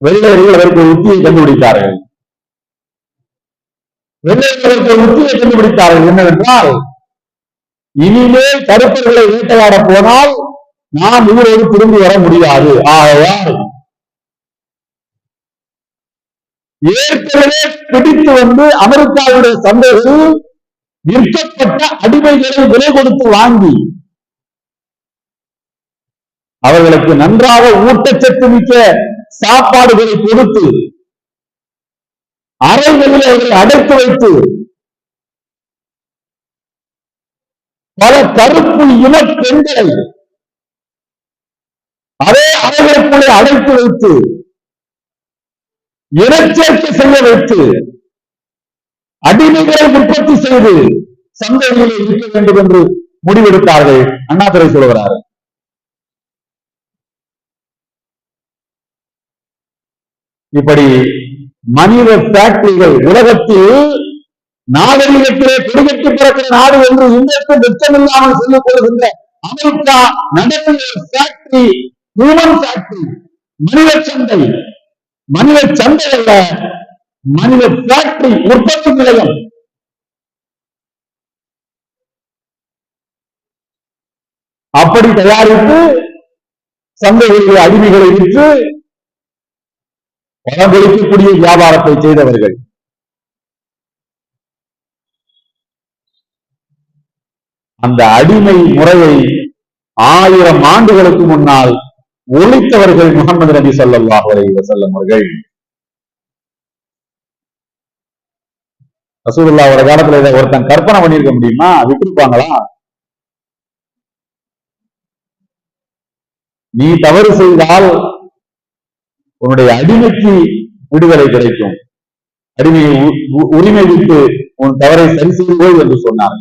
வெள்ளையர்கள் அதற்கு உத்தியை கண்டுபிடித்தார்கள். என்னவென்றால், இனிமேல் கருப்பர்களை வேட்டையாட போனால் நாம் உயிரோடு திரும்பி வர முடியாது. ஆகையால் ஏற்கனவே பிடித்து வந்து அமெரிக்காவுடைய சந்தைகளில் விற்கப்பட்ட அடிமைகளை விலை கொடுத்து வாங்கி அவர்களுக்கு நன்றாக ஊட்டச்சத்து மிக்க சாப்பாடுகளை கொடுத்து அறைகளில் அவர்களை அடைத்து வைத்து பல கருப்பு இன பெண்களை அதே அறைகளுக்குள்ளே அடைத்து வைத்து இனச்சேர்க்கை செய்ய வைத்து அடிமைகளை உற்பத்தி செய்து சந்தைகளிலே இருக்க வேண்டும் என்று முடிவெடுத்தார்கள். அண்ணாதுரை சொல்கிறார். இப்படி மனித ஃபேக்டரிகள் உலகத்தில் நாகரிகத்திலே கொடிகட்டி பிறக்கிற நாடு என்று இன்றைக்கு வெச்சமில்லாமல் சொல்லிக் கொள்கின்ற அமெரிக்கா நடத்திய ஃபேக்டரி, ஹியூமன் ஃபேக்டரி, மனித சந்தை. மனித சந்தை அல்ல, மனித ஃபேக்டரி, உற்பத்தி நிலையம். அப்படி தயாரித்து சந்தைகளிலே அடிமைகளை விற்று பணமளிக்கக்கூடிய வியாபாரத்தை செய்தவர்கள். அந்த அடிமை முறையை 1000 ஆண்டுகளுக்கு முன்னால் ஒழித்தவர்கள் முகமது நபி ஸல்லல்லாஹு அலைஹி வஸல்லம் அவர்கள். ரசூலுல்லாஹ் காலத்துல இதை ஒருத்தன் கற்பனை பண்ணியிருக்க முடியுமா? விட்டுருப்பாங்களா? நீ தவறு செய்தால் உன்னுடைய அடிமைக்கு விடுதலை கிடைக்கும், அடிமையை உரிமை விட்டு உன் தவறை சரி செய்வோம் என்று சொன்னார்.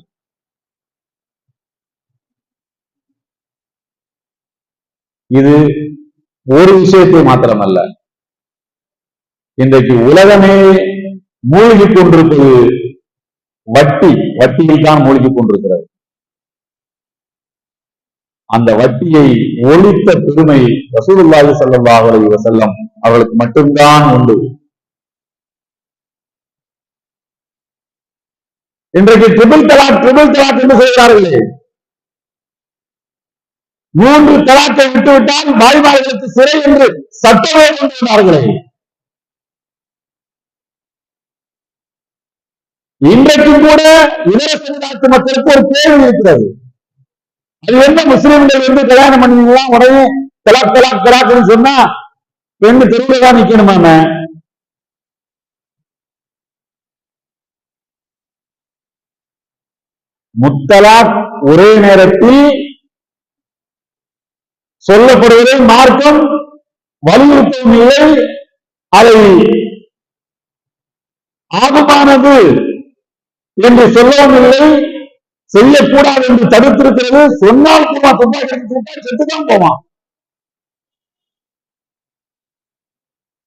இது ஒரு விஷயத்தை மாத்திரமல்ல, இன்றைக்கு உலகமே மூழ்கிக் கொண்டிருப்பது வட்டியில் தான் மூழ்கிக் கொண்டிருக்கிறது. அந்த வட்டியை ஒழித்த பெருமை ரசூலுல்லாஹி ஸல்லல்லாஹு அலைஹி வஸல்லம் அவர்களுக்கு மட்டும்தான் உண்டு. இன்றைக்கு ட்ரிபிள் தலாக் என்று சொல்கிறார்களே, 3 தலாக்கை விட்டுவிட்டால் பாய்மார்களுக்கு சிறை என்று சட்டமே கொண்டுள்ளார்களே. இன்றைக்கும் கூட இதர சமுதாயத்து மக்களுக்கு ஒரு கேள்வி இருக்கிறது. அது என்ன, முஸ்லிம்கள் வந்து கல்யாணம் பண்ணீங்களா உடனே தலாக் தலாக் தலாக்னு சொன்னா பெண்ணு தெருவில் தான் நிக்கணுமாம? முத்தலாக் ஒரே நேரத்தில் சொல்லப்படுவதை மார்க்கம் வலியுறுத்தவும் இல்லை, அதை ஆகுமானது என்று சொல்லவும் இல்லை, செய்யக்கூடாது என்று தடுத்திருக்கிறது. சொன்னால் செத்துதான் போவான்.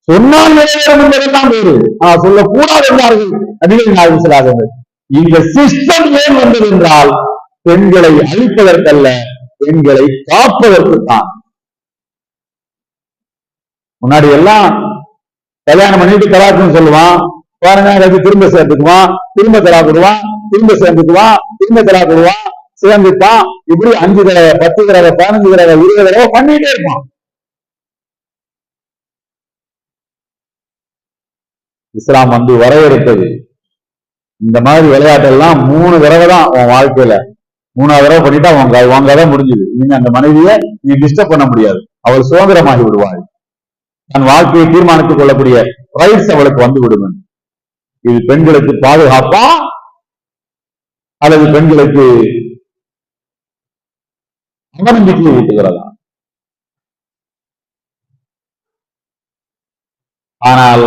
சொன்னால் நிறைவேறும் என்பதெல்லாம் வேறு, சொல்லக்கூடாது என்றார்கள் நபிகள் நாயகம் ஸல்லல்லாஹு அலைஹி வஸல்லம். இந்த சிஸ்டம் ஏன் வந்தது என்றால் பெண்களை அழிப்பதற்கல்ல, பெண்களை காப்பதற்கு தான். முன்னாடி எல்லாம் கல்யாணம் பண்ணிட்டு தலாக்குன்னு சொல்லுவான், பாருங்க திரும்ப சேர்த்துக்குவான், திரும்ப தலாக் விடுவான், திரும்ப சேர்ந்துக்குவான், திரும்ப தலாக் விடுவான், சேர்ந்துப்பான். இப்படி 5 தடவை 10 தடவை 15 தடவை 20 தடவை பண்ணிட்டே இருப்பான். இஸ்லாம் வந்து வரையறுத்தது இந்த மாதிரி விளையாட்டெல்லாம் 3 தடவை தான் உன் வாழ்க்கையில, 3ஆவது தடவை பண்ணிட்டா உங்க தான் முடிஞ்சுது. நீங்க அந்த மனைவியை நீ டிஸ்டர்ப் பண்ண முடியாது, அவள் சுதந்திரமாகி விடுவாள். தன் வாழ்க்கையை தீர்மானித்துக் கொள்ளக்கூடிய ரைட்ஸ் அவளுக்கு வந்து விடும். இது பெண்களுக்கு பாதுகாப்பா அல்லது பெண்களுக்கு அவநம்பிக்கையை ஊட்டுகிறதா? ஆனால்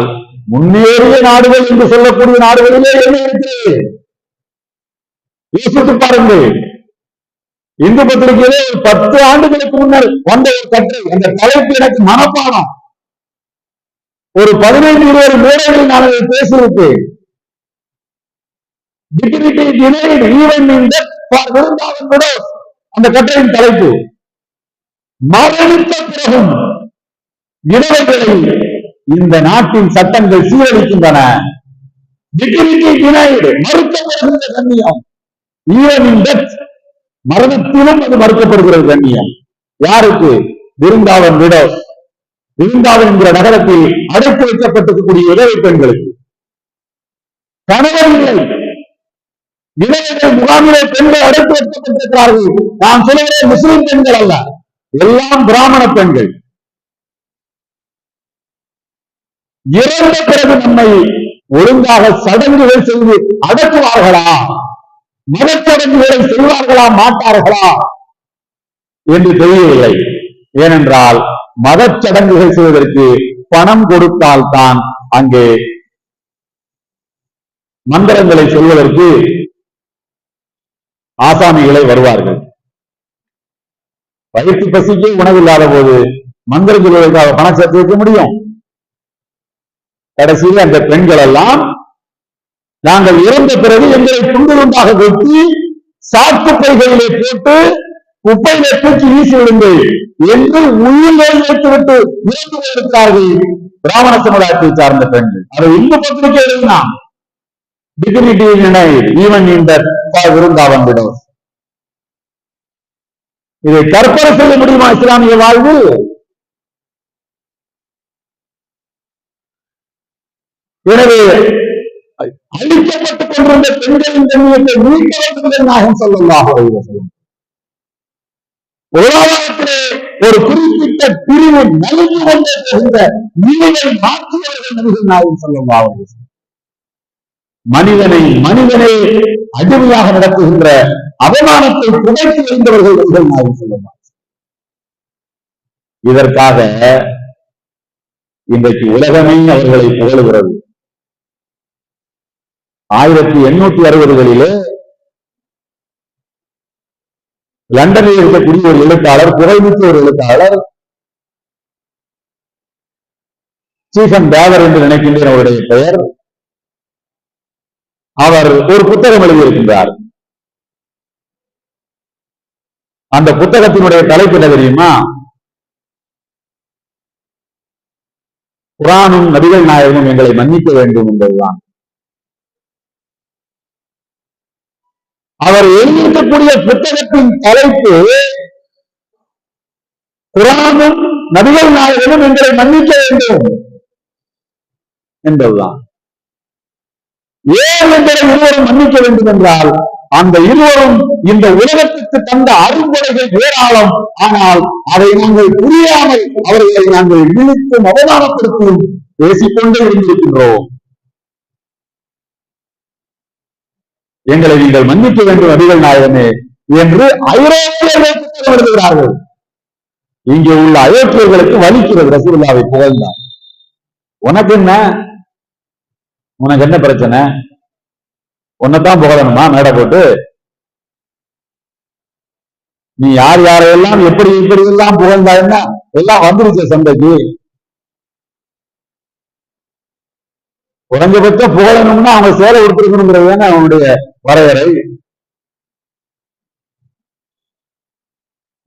முன்னேறிய நாடுகள் என்று சொல்லக்கூடிய நாடுகளிலே என்ன இருக்கிறது யோசித்து பாருங்கள். இந்து பத்திரிகையிலே 10 ஆண்டுகளுக்கு முன்னர் வந்த ஒரு கட்டுரை, அந்த தலைப்பு எனக்கு மனப்பாடம். ஒரு 15-20 மேடைகளில் நான் அதை பேசியிருப்பேன். அந்த கட்டுரையின் தலைப்பு, மரணித்த பிறகும் விதவைகளை இந்த நாட்டின் சட்டங்கள் சீரழிக்கின்றன. மறுக்கப்படுகின்ற கண்ணியம், மரணத்திலும் அது மறுக்கப்படுகிறது கண்ணியம். யாருக்கு? விருந்தாவன் விடோஸ், விருந்தாவன் என்கிற நகரத்தில் அடைத்து வைக்கப்பட்டிருக்கக்கூடிய விதவை பெண்களுக்கு. கணவன்களை விதவைகள் முகாமிலே பெண்கள் அடைத்து வைக்கப்பட்டிருக்கிறார்கள். நான் சொல்லுகிறேன் முஸ்லிம் பெண்கள் அல்ல, எல்லாம் பிராமண பெண்கள். இறந்த பிறகு நம்மை ஒழுங்காக சடங்குகள் செய்து அடக்குவார்களா, மதச்சடங்குகளை செய்வார்களா மாட்டார்களா என்று தெரியவில்லை. ஏனென்றால் மதச்சடங்குகள் செய்வதற்கு பணம் கொடுத்தால் தான் அங்கே மந்திரங்களை சொல்வதற்கு ஆசாமிகளை வருவார்கள். வயிற்று பசிக்கு உணவில்லாத போது மந்திரம் சொல்வதற்காக பணம் சேர்த்து வைக்க முடியும்? கடைசியில் அந்த பெண்கள் எல்லாம் நாங்கள் இறந்த பிறகு எங்களை துண்டு துண்டாக வெட்டி சாக்கு பைகளிலே போட்டு குப்பையிலே தூக்கி வீசி விடுங்கள் என்று உயிரை வைத்துவிட்டு இறந்து கொண்டிருக்கிறார்கள் பிராமண சமுதாயத்தை சார்ந்த பெண்கள். அதை இந்து பத்திரிகை எழுதினா விருந்தாவன் விடும். இதை கற்பனை செய்ய முடியுமா இஸ்லாமிய வாழ்வில்? எனவே அழிக்கப்பட்டுக் கொண்டிருந்த பெண்களின் கண்ணியத்தை மீட்க வேண்டும் நாயகம் ஸல்லல்லாஹு அலைஹி வஸல்லம். பொருளாதாரத்திலே ஒரு குறிப்பிட்ட பிரிவு நலிந்து கொண்டே போகின்ற நிலையை மாற்றுவர்கள் நபிகள் நாயகம் ஸல்லல்லாஹு அலைஹி வஸல்லம். மனிதனை அடிமையாக நடத்துகின்ற அவமானத்தை புதைத்து வைந்தவர்கள் நபிகள் நாயகம் ஸல்லல்லாஹு அலைஹி வஸல்லம். இதற்காக இன்றைக்கு உலகமே அவர்களை புகழுகிறது. 1860களிலே லண்டனில் இருக்கக்கூடிய ஒரு எழுத்தாளர், புகழ்மிக்க ஒரு எழுத்தாளர், ஸ்டீஃபன் பேவர் என்று நினைக்கின்றேன் அவருடைய பெயர். அவர் ஒரு புத்தகம் எழுதியிருக்கின்றார். அந்த புத்தகத்தினுடைய தலைப்பு என்ன தெரியுமா? குர்ஆனும் நபிகள் நாயகமும் எங்களை மன்னிக்க வேண்டும் என்பதுதான். அவர் எழுதியிருக்கக்கூடிய புத்தகத்தின் தலைப்பு குர்ஆனும் நபிகள் நாயகமும் எங்களை மன்னிக்க வேண்டும் என்பதுதான். ஏன் எங்களை இருவரும் மன்னிக்க வேண்டும் என்றால், அந்த இருவரும் இந்த உலகத்துக்கு தந்த அரும்படைகள் ஏராளம். ஆனால் அதை நாங்கள் புரியாமல் அவர்களை நாங்கள் இழுத்தும் அவமானப்படுத்தியும் பேசிக்கொண்டே இருந்திருக்கின்றோம். எங்களை நீங்கள் மன்னிக்க வேண்டும் நபிகள் நாயகமே என்று ஐரோப்பியர்கள் புத்தகம் எழுதுகிறார்கள். இங்கே உள்ள அயோக்கியர்களுக்கு வலிக்கிறது ரசூலுல்லாஹ்வை புகழ்ந்தார். உனக்கு என்ன பிரச்சனை? உன்னைத்தான் புகழணுமா மேடை போட்டு? நீ யார் யாரையெல்லாம் எப்படி எல்லாம் புகழ்ந்தாய்னா எல்லாம் வந்துருச்சு சந்தைக்கு. குறைஞ்சபட்சம் புகழணும்னா அவங்க சேலை கொடுத்திருக்கணுங்கிறது தானே அவனுடைய வரையறை.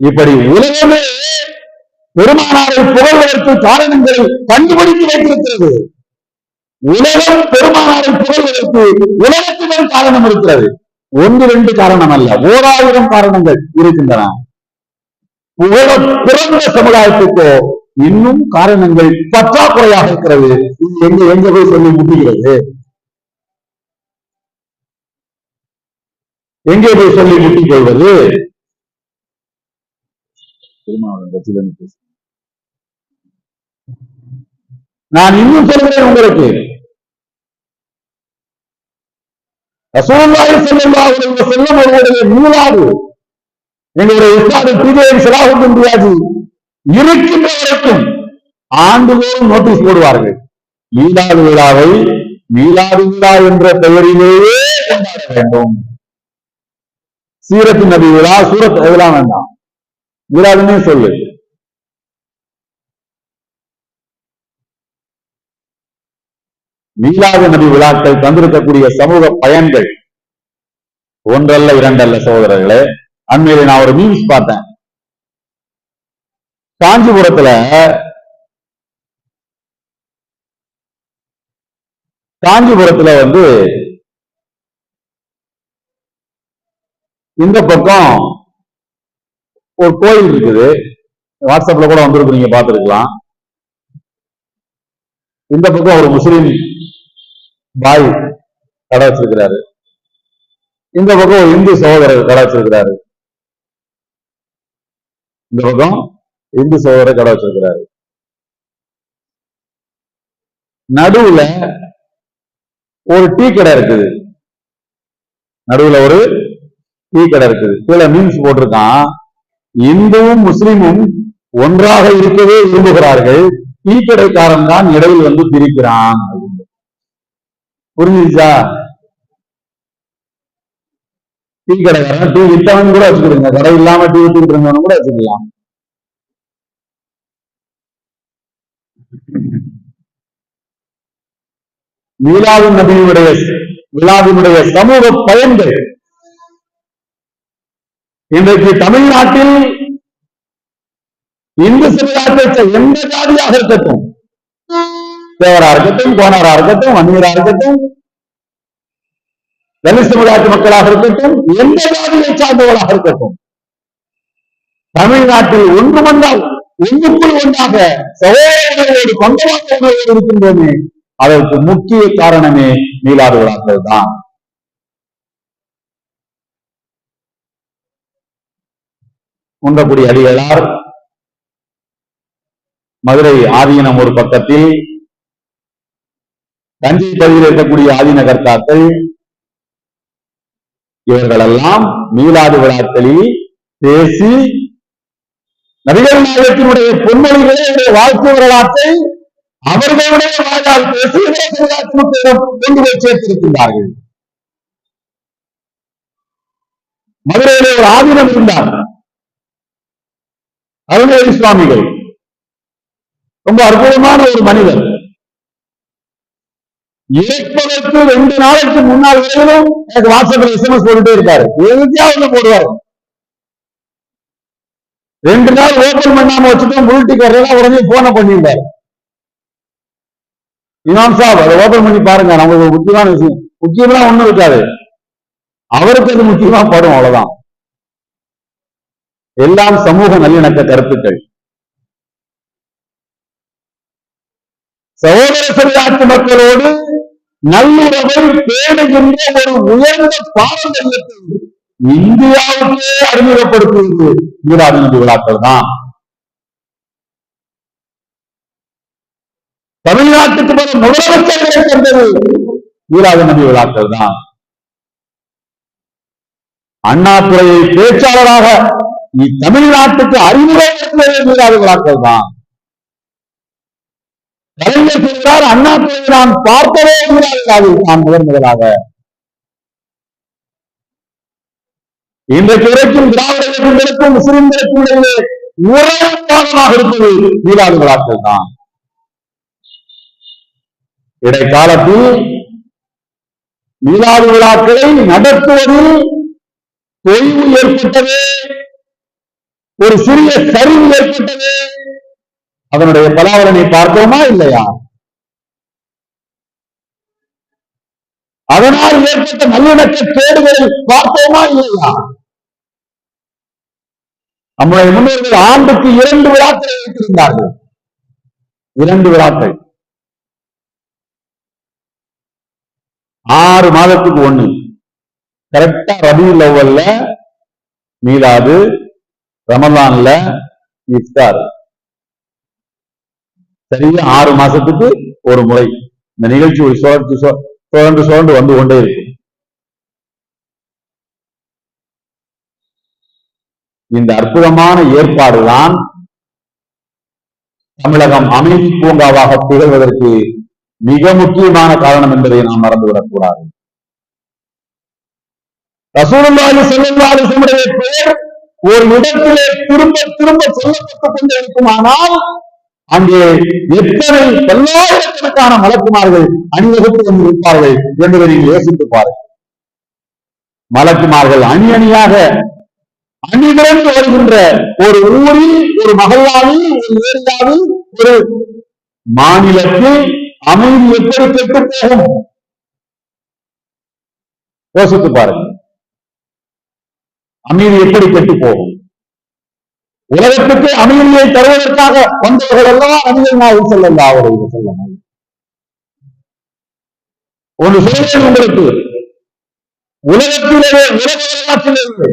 இப்படி உலகமே பெருமானாரை புகழ்வதற்கு காரணங்களை கண்டுபிடித்து வைத்திருக்கிறது. உலகம் பெருமானாரை புகழ்வதற்கு உலகத்திடம் காரணம் இருக்கிறது. 1-2 காரணம் அல்ல, 1000 காரணங்கள் இருக்கின்றன. புகழ பிறந்த சமுதாயத்துக்கோ இன்னும் காரணங்கள் பற்றாக்குறையாக இருக்கிறது. எங்க போய் சொல்லி முட்டுகிறது? எங்கே போய் சொல்லி முட்டிக் கொள்வது? நான் இன்னும் சொல்கிறேன் உங்களுக்கு, ரசூலுல்லாஹி ஸல்லல்லாஹு அலைஹி வஸல்லம் அவர்களுடைய மீலாது எங்களுடைய உஸ்தாது பிஜே ஸலாஹுத்தீன் ரியாஸி இருக்கின்ற வரைக்கும் ஆண்டுதோறும் நோட்டீஸ் போடுவார்கள். மீலாது விழாவை மீலாது விழா என்ற பெயரிலேயே கொண்டாட வேண்டும். சீரத்து நபி விழா, சூரத் அதெல்லாம் வேண்டாம், மீலாதுன்னே சொல்லு. மீலாது நபி விழாக்கள் தந்திருக்கக்கூடிய சமூக பயன்கள் ஒன்றல்ல 2 அல்ல சகோதரர்களே. அண்மையில நான் ஒரு நியூஸ் பார்த்தேன். காஞ்சிபுரத்துல வந்து இந்த பக்கம் ஒரு கோயில் இருக்குது. வாட்ஸ்அப்ல கூட வந்திருக்கு, நீங்க பார்த்திருக்கலாம். இந்த பக்கம் ஒரு முஸ்லீம் பாய் கடை வச்சிருக்கிறாரு, இந்த பக்கம் ஒரு இந்து சகோதரர் கடை வச்சிருக்கிறாரு, இந்த பக்கம் இந்து சகோதரர் கடை வச்சிருக்கிறாரு. நடுவுல ஒரு டீ கடை இருக்குது. கீழே மீன்ஸ் போட்டிருக்கான், இந்துவும் முஸ்லிமும் ஒன்றாக இருக்கவே விரும்புகிறார்கள், டீ கடைக்காரன் தான் இடையில் வந்து பிரிக்கிறான். புரிஞ்சுச்சா? டீ கடைக்காரன் டீ வித்தவன் கூட வச்சுக்கிடுங்க, கடை இல்லாம டீ வித்துக்கிட்டு இருந்தவன் கூட வச்சுக்கலாம். மீலாது நபியினுடைய விழாவினுடைய சமூக பயன்கள் இன்றைக்கு தமிழ்நாட்டில் இந்து சமுதாயத்தை எந்த ஜாதியாக இருக்கட்டும், தேவரா இருக்கட்டும், கோணரா இருக்கட்டும், வன்னியரா இருக்கட்டும், தலித் சமுதாயத்து மக்களாக இருக்கட்டும், எந்த ஜாதியை சார்ந்தவர்களாக இருக்கட்டும், தமிழ்நாட்டில் ஒன்று வந்தால் ஒன்றுக்குள் ஒன்றாக சகோதரர்களோடு சொந்தமாக உணர்வோடு இருக்கின்றோமே, அதற்கு முக்கிய காரணமே மீலாது விழாக்கள் தான். குன்றக்குடி அடிகளார், மதுரை ஆதீனம் ஒரு பக்கத்தில், தஞ்சை பகுதியில் இருக்கக்கூடிய ஆதீன கர்த்தாக்கள், இவர்களெல்லாம் மீலாது விழாக்களில் பேசி நபிகள் நாயகத்தினுடைய பொன்மொழிகளை வாழ்க்கை வரலாற்றை அவர்களுடைய வாயால் பேசி மக்களிடம் கொண்டு போய் சேர்த்திருக்கின்றார்கள். மதுரையிலே ஒரு ஆதீனம் இருந்தார், அருணகிரி சுவாமிகள். ரொம்ப அற்புதமான ஒரு மனிதர். இறப்பதற்கு 2 நாளைக்கு முன்னால் வரையிலும் எனக்கு வாட்ஸ்அப்ல SMS போட்டுட்டே இருக்காரு, எதுக்காக போடுவார். 2 நாள் ஓபன் பண்ணாம வச்சுட்டு முல்டிக் வர்றதா உடனே போன பண்ணிருந்தார். இமாம் சாப் அதை ஓபன் பண்ணி பாருங்க, நமக்கு முக்கியமான விஷயம், முக்கியமா ஒண்ணும் இருக்காது. அவருக்கு அது முக்கியமா படும், அவ்வளவுதான். எல்லாம் சமூக நல்லிணக்க கருத்துக்கள். சகோதர சரியாட்சி மக்களோடு நல்லுறவை பேணுகின்ற ஒரு உயர்ந்த பாரம்பரியத்தை இந்தியாவுக்கே அறிமுகப்படுத்துவது மீலாது நபி விழாக்கள் தான். தமிழ்நாட்டுக்கு பல முதலமைச்சர்களை தந்தது மீலாது நபி விழாக்கள் தான். அண்ணாதுரையை பேச்சாளராக தமிழ்நாட்டுக்கு அறிமுகப்படுத்தியது மீலாது விழாக்கள் தான். கலைஞர் சொல்கிறார், அண்ணாதுரையை நான் பார்த்ததே மீலாது நான் முதலாக. இன்றைக்கு வரைக்கும் திராவிட இயக்கங்களுக்கும் முஸ்லிம்களுக்கும் இடையே உறவுப்பாடமாக இருப்பது மீலாது விழாக்கள் தான். இடைக்காலத்தில் மீலாது விழாக்களை நடத்துவதில் தொய்வு ஏற்பட்டது, ஒரு சிறிய சரிவு ஏற்பட்டது. அதனுடைய பலாவலனை பார்த்தோமா இல்லையா? அதனால் ஏற்பட்ட நல்லிணக்க கேடுகளை பார்த்தோமா இல்லையா? நம்முடைய முன்னோர்கள் ஆண்டுக்கு 2 விழாக்களை வைத்திருந்தார்கள். 2 விழாக்கள், 6 மாதத்துக்கு 1. கரெக்டா ரபியுல் அவ்வல்ல மீலாது, ரமலான்ல இஃப்தார். சரியா 6 மாசத்துக்கு ஒரு முறை இந்த நிகழ்ச்சி ஒரு சுழன்று வந்து கொண்டே இருக்கு. இந்த அற்புதமான ஏற்பாடுதான் தமிழகம் அமைதி பூங்காவாக திகழ்வதற்கு மிக முக்கியமான காரணம் என்பதை நாம் மறந்துவிடக்கூடாது. ரசூலுல்லாஹி ஸல்லல்லாஹு அலைஹி வஸல்லம் பெயர் ஒரு இடத்திலே திரும்ப திரும்ப சொல்லப்பட்டுக் கொண்டே இருக்குமானால் அங்கே எத்தனை பல்லாயிரக்கணக்கான மலக்குமார்கள் அணிவகுத்து வந்து இருப்பார்கள் என்பதை நீங்கள் யோசித்து பாருங்கள். மலக்குமார்கள் அணி அணியாக அணிதிரண்டு வருகின்ற ஒரு ஊரில், ஒரு மகல்லாவில், ஒரு ஏரியாவில், ஒரு மாநிலத்தில் அமைதி எப்படி கெட்டு போகும் யோசித்து பாருங்கள். அமைதி எப்படி கெட்டு போகும்? உலகத்துக்கு அமைதியை தருவதற்காக வந்தவர்கள் எல்லாம் நபிகள் நாயகம் ஸல்லல்லாஹு அலைஹி வஸல்லம். ஒரு சொல்றேன் உங்களுக்கு, உலகத்திலேயே உலக வரலாற்றிலேயே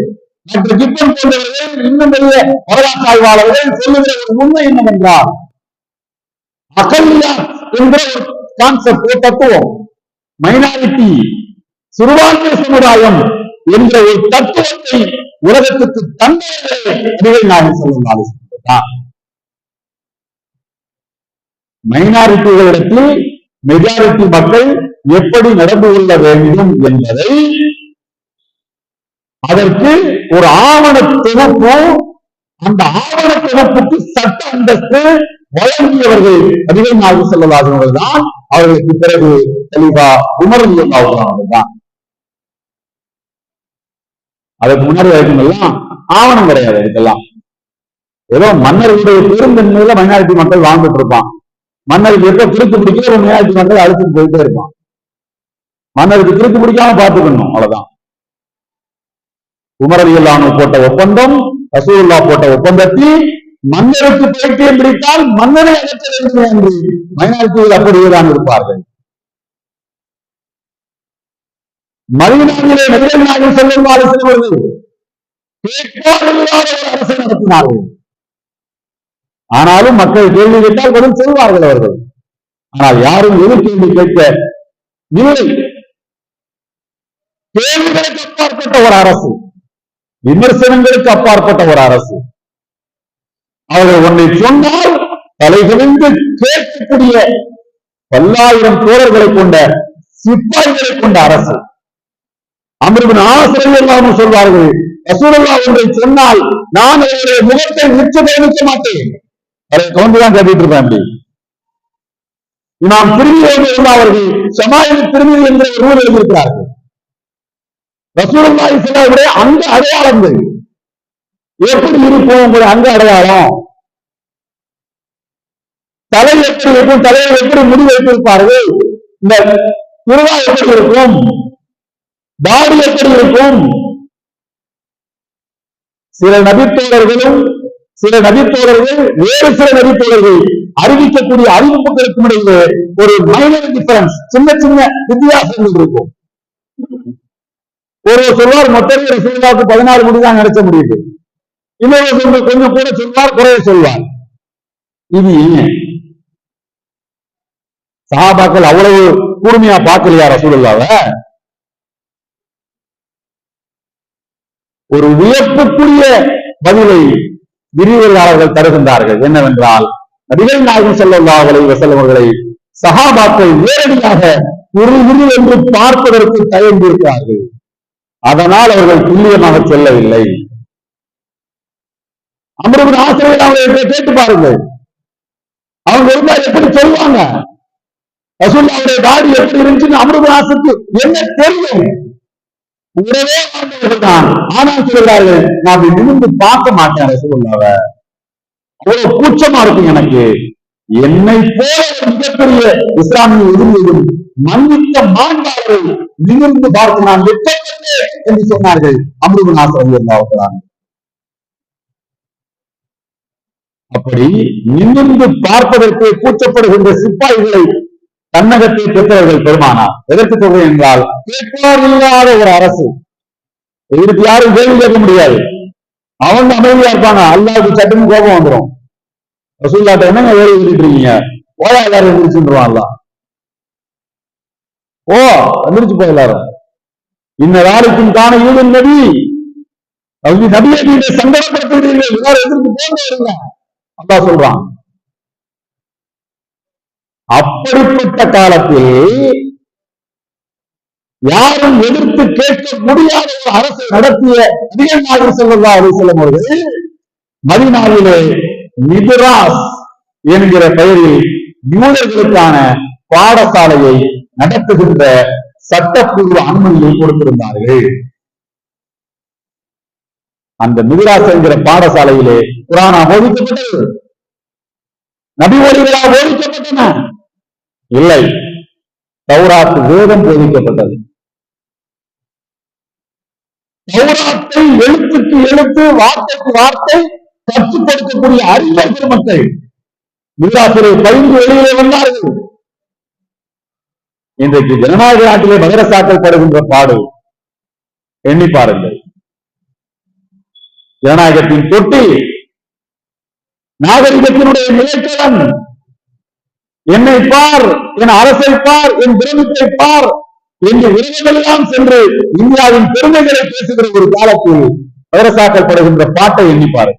மற்ற கிப்பன் போன்றவர்கள், இன்னும் பெரிய வரலாற்று ஆய்வாளர்கள் சொல்லுகிற ஒரு உண்மை என்னவென்றால், அகல்யா என்ற ஒரு கான்செப்ட், ஒரு தத்துவம், மைனாரிட்டி, சிறுபான்மை சமுதாயம் என்ற ஒரு தத்துவத்தை உலகத்துக்கு தந்தவர்களே நபிகள் நாயகம் ஸல்லல்லாஹு அலைஹி வஸல்லம். மைனாரிட்டிகளிடத்தில் மெஜாரிட்டி மக்கள் எப்படி நடந்து கொள்ள வேண்டும் என்பதை அதற்கு ஒரு ஆவண தொகுப்பு, அந்த ஆவண தொகுப்புக்கு சட்ட அந்தஸ்து வழங்கியவர்கள் நபிகள் நாயகம் ஸல்லல்லாஹு அலைஹி வஸல்லம் தான். அவர்களுக்கு பிறகு கலீஃபா உமர் ரலியல்லாஹு அன்ஹு தான். அதுக்கு முன்னாடி வரைக்கும் எல்லாம் ஆவணம் கிடையாது. இதுக்கெல்லாம் ஏதோ மன்னர்களுடைய பெருந்தன்மையில மைனாரிட்டி மக்கள் வாழ்ந்துட்டு இருப்பான். மன்னருக்கு எப்ப திருத்து பிடிக்கல ஒரு மைனாரிட்டி மக்கள் அழைச்சிட்டு போயிட்டே இருப்பான். மன்னருக்கு திருத்து பிடிக்காம பார்த்துக்கணும், அவ்வளவுதான். உமர் ரலியல்லாஹு அன்ஹு போட்ட ஒப்பந்தம், ரசூலுல்லாஹ் போட்ட ஒப்பந்தத்தில் மன்னருக்கு பைத்தியம் பிடித்தால் மன்னரை அகற்ற வேண்டும் என்று மைனாரிட்டிகள் அப்படியேதான் இருப்பார்கள். மதீனாவிலே நபிகள் நாயகம் ஸல்லல்லாஹு அலைஹி வஸல்லம் அவர்கள் கேட்பாரில்லாத ஒரு அரசை நடத்தினார்கள். ஆனாலும் மக்கள் கேள்வி கேட்டால் பதில் சொல்வார்கள் அவர்கள். ஆனால் யாரும் எதிர் கேள்வி கேட்க இல்லை. கேள்விகளுக்கு அப்பாற்பட்ட ஒரு அரசு, விமர்சனங்களுக்கு அப்பாற்பட்ட ஒரு அரசு. அவர்கள் ஒன்றை சொன்னால் தலைகுனிந்து கேட்கக்கூடிய பல்லாயிரம் தோழர்களை கொண்ட சிப்பாய்களை கொண்ட அரசு. அம்ர் இப்னு ஆஸ் ரலியல்லாஹு அன்ஹு சொல்வார்கள், ரசூலுல்லாஹ் ஒன்றை சொன்னால் நான் அவருடைய முகத்தை உற்று கவனிக்க மாட்டேன். அதை கவனித்துதான் கேட்டுட்டு இருப்பேன். அப்படி இமாம் திர்மிதி அவர்கள் ஷமாயில் திர்மிதி என்ற ஒரு நூல் எழுதியிருக்கிறார்கள். ரசூலுல்லாஹி ஸல்லல்லாஹு அலைஹி வஸல்லம் அங்க அடையாளங்கள் எப்படி இருக்கும்? உங்களுடைய அங்க அடையாளம், தலை எப்படி இருக்கும், தலையை எப்படி முடி வைத்திருப்பார்கள், இந்த திருவா எப்படி இருக்கும், தாடி எப்படி இருக்கும்? சில நபித்தோழர்களும் சில நபித்தோழர்கள் வேறு சில நபித்தோழர்கள் அறிவிக்கக்கூடிய அறிவிப்புகளுக்கும் இடையே ஒரு மைனர் டிஃபரன்ஸ், சின்ன சின்ன வித்தியாசங்கள் இருக்கும். ஒரு சொல்வார் மொத்தமே ரசூலுல்லாஹ்வுக்கு 14 முடிதான் நடத்த முடியுது, இன்னொரு கொஞ்சம் கூட சொல்வார், குறைய சொல்வார். இது ஏன்? சஹாபாக்கள் அவ்வளவு கூர்மையா பார்க்கலையா ரசூலுல்லாஹ்வை? ஒரு வியப்புக்குரிய பதிலை விரிவுரையாளர்கள் தருகின்றார்கள். என்னவென்றால், நபிகள் நாயகம் ஸல்லல்லாஹு அலைஹி வஸல்லம் அவர்களை சஹாபாக்கள் நேரடியாக விரு என்று பார்ப்பதற்கு தயங்கியிருக்கிறார்கள். அதனால் அவர்கள் துல்லியமாக சொல்லவில்லை. அம்ர் இப்னு ஆஸ் அவர்களை கேட்டு பாருங்கள், அவங்க இருந்தா எப்படி சொல்லுவாங்க? ரசூலுல்லாஹ்வுடைய தாடி எப்படி இருந்துச்சுன்னு அம்ர் இப்னு ஆஸுக்கு என்ன தெரியும்? உறவே வாழ்ந்தவர்கள் தான். ஆனால் சொல்கிறார்கள், நான் நிமிர்ந்து பார்க்க மாட்டேன் ரசூலுல்லாஹ்வை, அவ்வளவு கூச்சமா இருக்கும் எனக்கு. என்னை போல மிகப்பெரிய இஸ்லாமிய எதிரியும் மன்னித்த மாண்பாளரை நிமிர்ந்து பார்த்து நான் வெட்டப்பட்டேன் என்று சொன்னார்கள் அம்ர் இப்னு ஆஸ் ரலியல்லாஹு. அப்படி நிமிர்ந்து பார்ப்பதற்கு கூச்சப்படுகின்ற சிப்பாய்களை தன்னகத்தை பெற்றவர்கள் பெருமானார். எதற்கு சொல்றேன் என்றால், கேட்பார் இல்லாத ஒரு அரசு, இதற்கு யாரும் கேள்வி கேட்க முடியாது, அவங்க அமைதியா இருப்பாங்க. அல்லாஹ்வுக்கு சட்டுன்னு கோபம் வந்துடும். ரசூலுல்லாஹ்ட்ட என்னங்க வேலை சொல்லிட்டு இருக்கீங்க, ஓயா எல்லாரும் எந்திரிச்சுருவான். அல்லாஹ் ஓ எந்திரிச்சு போய் எல்லாரும் இந்த வேலைக்கும் காண ஈடும் நபி, நபியை நீங்க சங்கடப்படுத்துகிறீர்கள், எல்லாரும் எதிர்த்து போங்க அல்லாஹ் சொல்றான். அப்படிப்பட்ட காலத்தில் யாரும் எதிர்த்து கேட்க முடியாத ஒரு அரசை நடத்திய நபிகள் நாயகம் ஸல்லல்லாஹு அலைஹி வஸல்லம் அவர்கள் மதீனாவிலே மித்ராஸ் என்கிற பெயரில் யூதர்களுக்கான பாடசாலையை நடத்துகின்ற சட்டப்பூர்வ அனுமதியை கொடுத்திருந்தார்கள். அந்த மித்ராஸ் என்கிற பாடசாலையிலே குர்ஆன் போதிக்கப்பட்டது, நபி வழிகளா போதிக்கப்பட்டன? இல்லை, தௌராத் வேதம் போதிக்கப்பட்டது. தௌராத்தை எழுத்துக்கு எழுத்து, வார்த்தைக்கு வார்த்தை கற்றுப்படுத்தக்கூடிய அறிஞர் பெருமக்கள் மித்ராஸிலே பயின்று வெளியிலே வந்தார்கள். இன்றைக்கு ஜனநாயக நாட்டிலே மதரசாக்கள் படுகின்ற பாடு எண்ணி பாருங்கள். ஜனநாயகத்தின் தொட்டி, நாகரிகத்தினுடைய நிலைக்களம், என்னை பார், என் அரசை பார், என் பிரமிப்பை பார் என்று உலகமெல்லாம் சென்று இந்தியாவின் பெருமைகளை பேசுகிற ஒரு காலத்தில் மதரசாக்கள் படுகின்ற பாட்டை எண்ணிப்பாரு.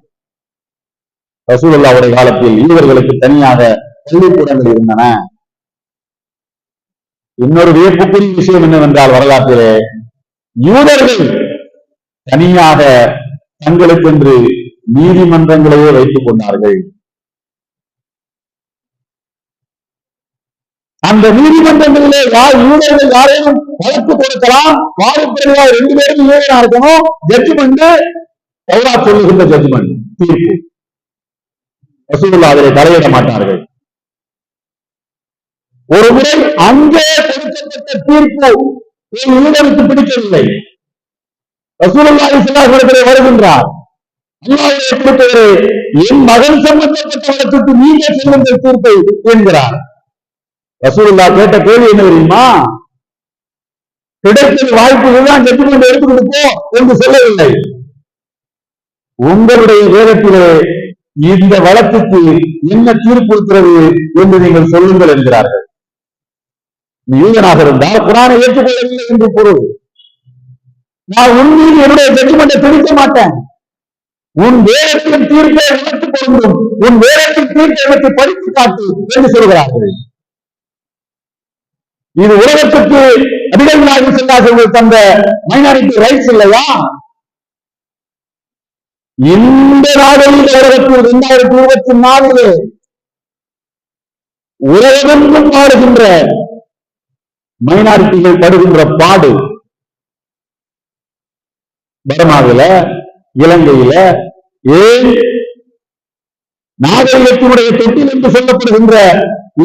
ரசூலுல்லாஹ்வுடைய காலத்தில் யூதர்களுக்கு தனியாக பள்ளிக்கூடங்கள் இருந்தன. இன்னொரு வியப்புக்குரிய விஷயம் என்னவென்றால், வரலாற்றிலே யூதர்கள் தனியாக தங்களுக்கென்று நீதிமன்றங்களையே வைத்துக் கொண்டார்கள். அந்த நீதிமன்றங்களிலே யூதர்கள் யாரையும் வழக்கு கொடுக்கலாம், வாதப்பிரதியா 2 பேரும் யூதனா இருக்கணும். ஜட்ஜ்மெண்ட் தௌராத் சொல்லுகின்ற ஜட்ஜ்மெண்ட், தீர்ப்பு. ரசூலுல்லாஹ் அதிலே தலையிட மாட்டார்கள். ஒரு முறை அங்கே கொடுக்கப்பட்ட தீர்ப்பு யூதருக்கு பிடிக்கவில்லை. ரசூலுல்லாஹி ஸல்லல்லாஹு அலைஹி வஸல்லம் வருகின்றார், அல்லாஹ்வை பொறுத்தவரை என் மகன் சம்பந்தப்பட்ட வழக்குக்கு நீங்க சொல்லுங்கள் தீர்ப்பை என்கிறார். ரசூலுல்லாஹ் கேட்ட கேள்வி என்ன தெரியுமா? கிடைக்கிற வாய்ப்புகள் ஜட்ஜ்மெண்ட் எடுத்துக்கிட்டு போ என்று சொல்லவில்லை. உங்களுடைய வேதத்திலே இந்த வழக்குக்கு என்ன தீர்ப்பு இருக்கிறது என்று நீங்கள் சொல்லுங்கள் என்கிறார்கள். யூதனாக இருந்தால் குர்ஆனை ஏற்றுக்கொள்ளவில்லை என்று பொருள். நான் உண்மையில் என்னுடைய ஜட்ஜ்மெண்டை பிடிக்க மாட்டேன். உன் வேதத்தின் தீர்ப்பை உனக்கு பொருந்தும், உன் வேதத்தின் தீர்ப்பை எனக்கு படித்து காட்டு என்று சொல்கிறார்கள். இது உலகத்துக்கு நபிகள் நாயகம் ஸல்லல்லாஹு அலைஹி வஸல்லம் தந்த மைனாரிட்டி ரைட்ஸ் இல்லையா? இந்த நாளில் உலகத்தில் 2024 உலகமெங்கும் பாடுகின்ற மைனாரிட்டிகள் படுகின்ற பாடு, பர்மாவில, இலங்கையில, ஏன் நாகரிகத்தினுடைய தொட்டில் என்று சொல்லப்படுகின்ற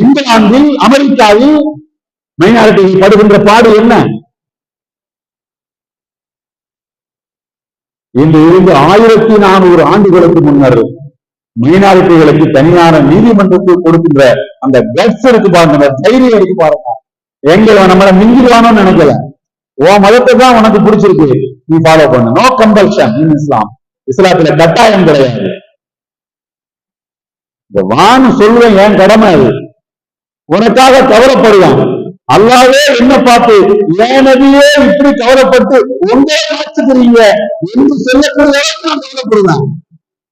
இங்கிலாந்தில், அமெரிக்காவில் மைனாரிட்டிகள் படுகின்ற பாடு என்ன? இன்று இருந்து 1400 ஆண்டுகளுக்கு முன்னர் மைனாரிட்டிகளுக்கு தனியான நீதிமன்றத்தை கொடுக்கின்ற அந்த கட்ஸ் இருக்கு பாருங்க, அந்த தைரியம் இருக்கு பாருங்க. எங்க நம்மள மிஞ்சிடுவானோன்னு நினைக்கல. உன் மதத்தை தான் உனக்கு பிடிச்சிருக்கு, நீ ஃபாலோ பண்ணு. நோ கம்பல்ஷன் இன் இஸ்லாம். இஸ்லாத்துல கட்டாயம் கிடையாது. இந்த வான்னு சொல்லுவேன், என் கடமை அது. உனக்காக கவலைப்படுவான். அல்லாவே என்ன பார்த்து என் நபியே இப்படி கவலைப்பட்டு உங்களே ஆச்சுக்கிறீங்க என்று சொல்லக்கூடிய நான் கவலைப்படுவேன்.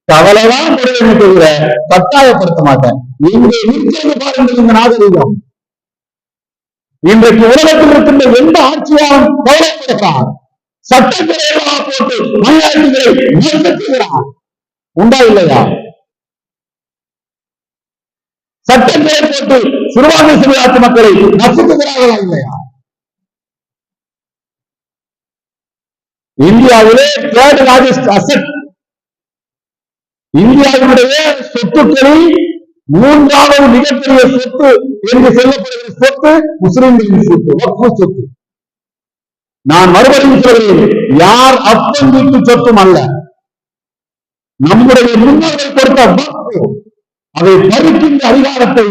கவலைதான் படுவேன் தவிர கட்டாயப்படுத்த மாட்டேன். இங்கே இருக்கிறது பாருங்கள் இந்த நாகரிகம். இன்றைக்கு உலகத்தில் இருக்கின்ற எந்த ஆட்சியாலும் கவலைப்படுத்தார். சட்டத்திரையாக போட்டு மைனாரிட்டிகளை நியமிக்கிறார். உண்டா இல்லையா? சட்டங்களை போட்டு சிறுபான்மை சமுதாய மக்களை நசுக்குகிறார்களா இல்லையா? இந்தியாவிலே தேர்ட் லார்ஜஸ்ட் அசெட், இந்தியாவினுடைய சொத்துக்களில் 3வது மிகப்பெரிய சொத்து என்று சொல்லப்படுகிற சொத்து முஸ்லிம்களின் சொத்து, வக்ஃப் சொத்து. நான் மறுபடியும் சொல்கிறேன், யார் அப்பன் வீட்டு சொத்தும் அல்ல. நம்முடைய முன்னோர்கள் கொடுத்த வக்ஃப், அதை பறிக்கின்ற அதிகாரத்தை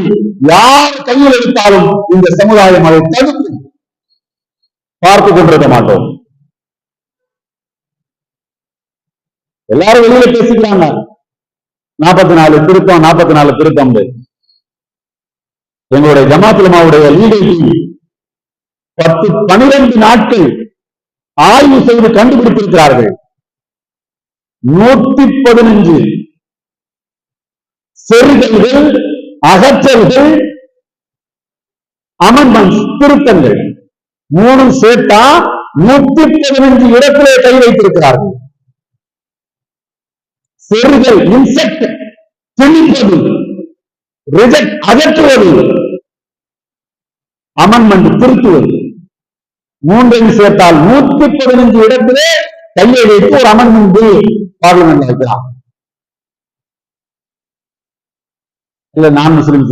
யார் கையில் எடுத்தாலும் இந்த சமுதாயம் அதை தடுக்கும். பார்த்து கொண்டிருக்க மாட்டோம். எல்லாரும் வெளியில பேசிக்கிறாங்க 44 திருத்தம் 44 திருத்தம். எங்களுடைய ஜமாத் உலமாவுடைய லீகல் டீம் 10-12 நாட்கள் ஆய்வு செய்து கண்டுபிடித்திருக்கிறார்கள். 115 செருகல்கள், அகற்றல்கள், அமெண்ட்மெண்ட்ஸ், திருத்தங்கள் 3 சேர்த்தா 115 இடத்திலே கை வைத்திருக்கிறார்கள். செருகல், இன்செக்ட், திணிப்பது, ரிஜெக்ட், அகற்றுவது, அமெண்ட்மெண்ட், திருத்துவது, 3 சேர்த்தால் 115 இடத்திலே கையை வைத்து ஒரு அமெண்ட்மெண்ட் பில் பார்லிமெண்ட் வைக்கிறார். இல்ல நான் முஸ்லிம்ஸ்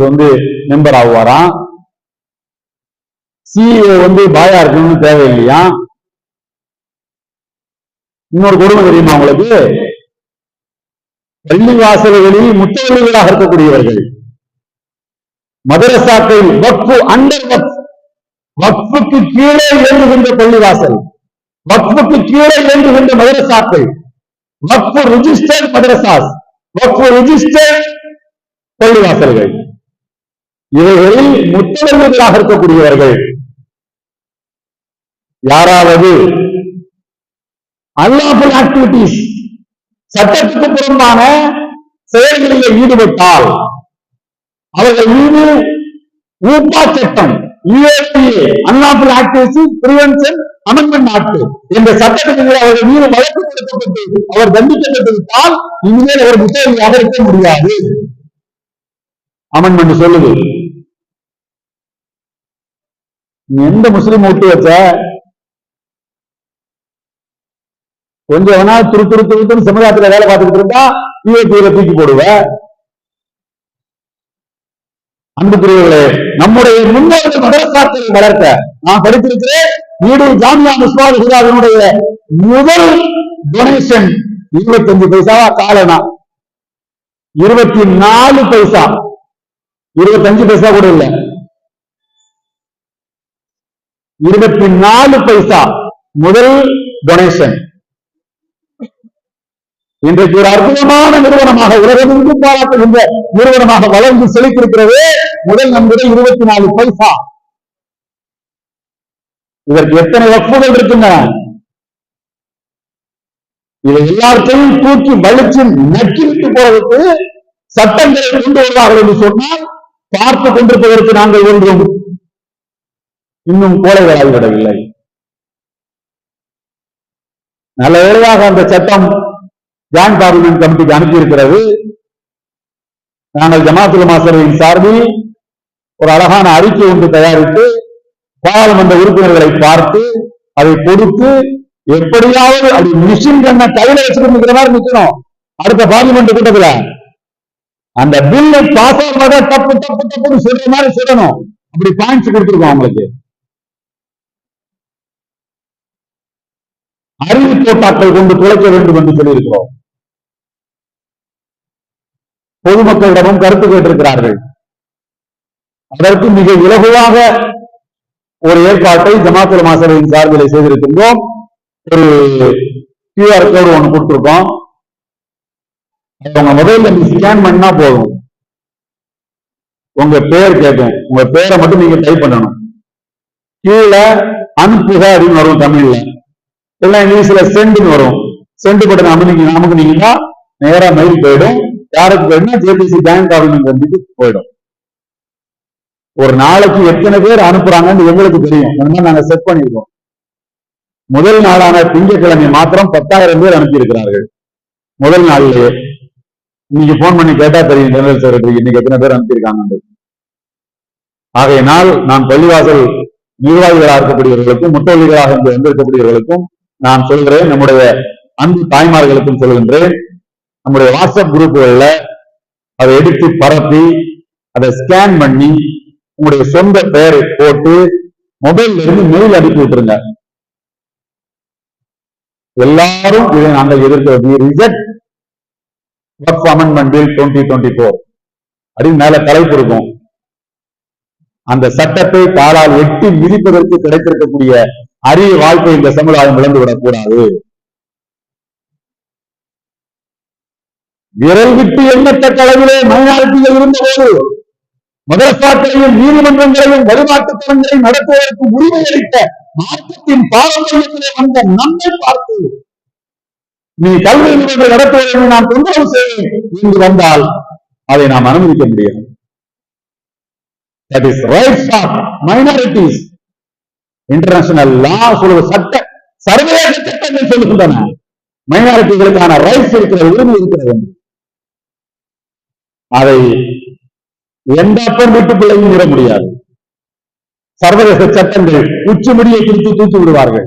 மெம்பர் ஆகுவாராம். சிஇஓ பாயா இருக்கணும்னு தேவையில்லையா? இன்னொரு கொடுமை தெரியுமா உங்களுக்கு? பள்ளிவாசல்களில் முத்தவள்ளிகளாக இருக்கக்கூடியவர்கள், மதரசாக்கள் வக்ஃப், அண்டர் வக்ஃப், வக்ஃபுக்கு கீழே இயங்குகின்ற பள்ளிவாசல், வக்ஃபுக்கு கீழே இயங்குகின்ற மதரசாக்கள், வக்ஃப் ரிஜிஸ்டர்ட் மதரசாஸ், வக்ஃப் ரிஜிஸ்டர்ட் பள்ளிவாசல்கள், இவைகளில் முத்தவள்ளிகளாக இருக்கக்கூடியவர்கள் யாராவது அன்லாஃபுல் ஆக்டிவிட்டீஸ், சட்டத்துக்கு புறம்பான செயல்களில் ஈடுபட்டால் அவர்கள் மீது ஊப்பா சட்டம், unlawful activities prevention amendment act என்ற சட்டத்துக்கு அவர்கள் மீது வழக்கு கொடுக்கப்பட்டு அவர் தண்டிக்கப்பட்டிருந்தால் இனிமேல் அவர் முத்தவள்ளியாக இருக்க முடியாது. அமெண்ட்மெண்ட் சொல்லுது. எந்த முஸ்லீம் விட்டு வச்ச கொஞ்சம் வேணா துரு சமுதாயத்துல வேலை பார்த்துக்கிட்டு இருந்தா யூஏபியில தூக்கி போடுவ. அன்புக்குரியவர்களே, நம்முடைய முன்னோர்கள் மதரசாக்களை வளர்க்க நான் படித்திருக்கிறேன். வீடு ஜாமியா முஸ்வால் ஹுதாவினுடைய முதல் டொனேஷன் 25 பைசாவா காலனா 24 பைசா, 25 பைசா கூட இல்ல, 24 பைசா முதல் டொனேஷன். இன்றைக்கு ஒரு அற்புதமான நிறுவனமாக, உலகமெங்கும் பாராட்டுகின்ற நிறுவனமாக வளர்ந்து செழித்திருக்கிறது. முதல் நன்கொடை 24 பைசா. இதற்கு எத்தனை வக்ஃபுகள் இருக்கின்றன? இதை எல்லாத்தையும் தூக்கி வலிச்சு நக்கிவிட்டு போவதற்கு சட்டங்களை கொண்டு வருவார்கள் என்று சொன்னால் பார்த்து கொண்டிருப்பதற்கு நாங்கள் ஒன்றும் இன்னும் கோலைகளாகிவிடவில்லை. நல்ல வேளையாக அந்த சட்டம் ஜாயிண்ட் பார்லிமெண்ட் கமிட்டிக்கு அனுப்பியிருக்கிறது. நாங்கள் ஜமாத் உலமா சபையின் சார்பில் ஒரு அழகான அறிக்கை ஒன்று தயாரித்து பாராளுமன்ற உறுப்பினர்களை பார்த்து அதை கொடுத்து, எப்படியாவது அது மிஷின் கண்ண கையில வச்சுக்கிற மாதிரி நிற்கணும். அடுத்த பார்லிமெண்ட் கூட்டத்துல அந்த பில்லு பாஸ் ஆகிறத தப்பு தப்பு தப்புன்னு சொல்ற மாதிரி சொல்லணும். அப்படி பாயிண்ட்ஸ் கொடுத்துருக்கோம் அவங்களுக்கு. அறிவு தோட்டாக்கள் கொண்டு துளைக்க வேண்டும் என்று சொல்லியிருக்கிறோம். பொதுமக்களிடமும் கருத்து கேட்டிருக்கிறார்கள். அதற்கு மிக இலகுவாக ஒரு ஏற்பாட்டை ஜமாத் உலமா சபையின் சார்பில் செய்திருக்கின்றோம். ஒரு QR கோடு ஒன்று கொடுத்திருக்கோம். உங்க மொபைல்ல ஸ்கேன் பண்ணா போதும், உங்க பேர் கேட்கும். உங்க பேரை மட்டும் நீங்க டைப் பண்ணணும். கீழே அனுப்புக அப்படின்னு வரும் தமிழ்ல, எல்லாம் இங்கிலீஷ்ல சென்ட்னு வரும். சென்ட் பட்டன் அமுக்குனீங்கன்னா நேரா மெயில் போயிடும். யாருக்கு போயிடும்னா JPC ஜாயிண்ட் ஆர்கனைசேஷனுக்கு போயிடும். ஒரு நாளைக்கு எத்தனை பேர் அனுப்புறாங்கன்னு எங்களுக்கு தெரியும். நாங்க செட் பண்ணிருக்கோம். முதல் நாளான திங்கட்கிழமை மாத்திரம் 10,000 பேர் அனுப்பியிருக்கிறார்கள். முதல் நாளிலேயே இன்னைக்கு போன் பண்ணி கேட்டா தெரியும் ஜெனரல் செக்ரட்டரி இன்னைக்கு எத்தனை பேர் அனுப்பியிருக்காங்க. ஆகையினால் நான் பள்ளிவாசல் நிர்வாகிகளாக இருக்கக்கூடியவர்களுக்கும் முத்தவள்ளிகளாக வந்திருக்கக்கூடியவர்களுக்கும் நான் சொல்கிறேன், நம்முடைய அன்பு தாய்மார்களுக்கும் சொல்கின்றேன், நம்முடைய வாட்ஸ்அப் குரூப்புகள்ல அதை எடுத்து பரப்பி அதை ஸ்கேன் பண்ணி உங்களுடைய சொந்த பெயரை போட்டு மொபைல்ல இருந்து மெயில் அனுப்பி விட்டுருங்க. எல்லாரும் இதை நாங்கள் எதிர்க்கிறோம். ஒர்க் அமெண்ட்மெண்ட் பில் 2024 அப்படின்னு மேல தலைப்பு இருக்கும். அந்த சட்டத்தை காலால் எட்டி மிதிப்பதற்கு கிடைத்திருக்கக்கூடிய அரிய வாய்ப்பை இந்த சமுதாயம் இழந்துவிடக் கூடாது. விரல் விட்டு எண்ணத்தக்க அளவிலே மைனாரிட்டிகள் இருந்தபோது மதரசாக்களையும் நீதிமன்றங்களையும் வழிபாட்டுத்தலங்களையும் நடத்துவதற்கு உரிமை அளித்த மார்க்கத்தின் பாரம்பரியத்திலே வந்த நம்மை பார்த்து நீ கல்வி நிறுவனங்களை நடத்துவதை நான் தொந்தரவு செய்வேன் என்று வந்தால் அதை நாம் அனுமதிக்க முடியாது. That is rights of minorities. International லா சொல்லுவது சட்ட சர்வதேச சட்டங்கள் சொல்லுகின்றன. மைனாரிட்டிகளுக்கான ரைட்ஸ் இருக்கிற உரிமை இருக்கிறது. அதை எந்த அப்பம் வீட்டு பிள்ளையும் மீற முடியாது. சர்வதேச சட்டங்கள் உச்சி முடியை குறித்து தூக்கி விடுவார்கள்.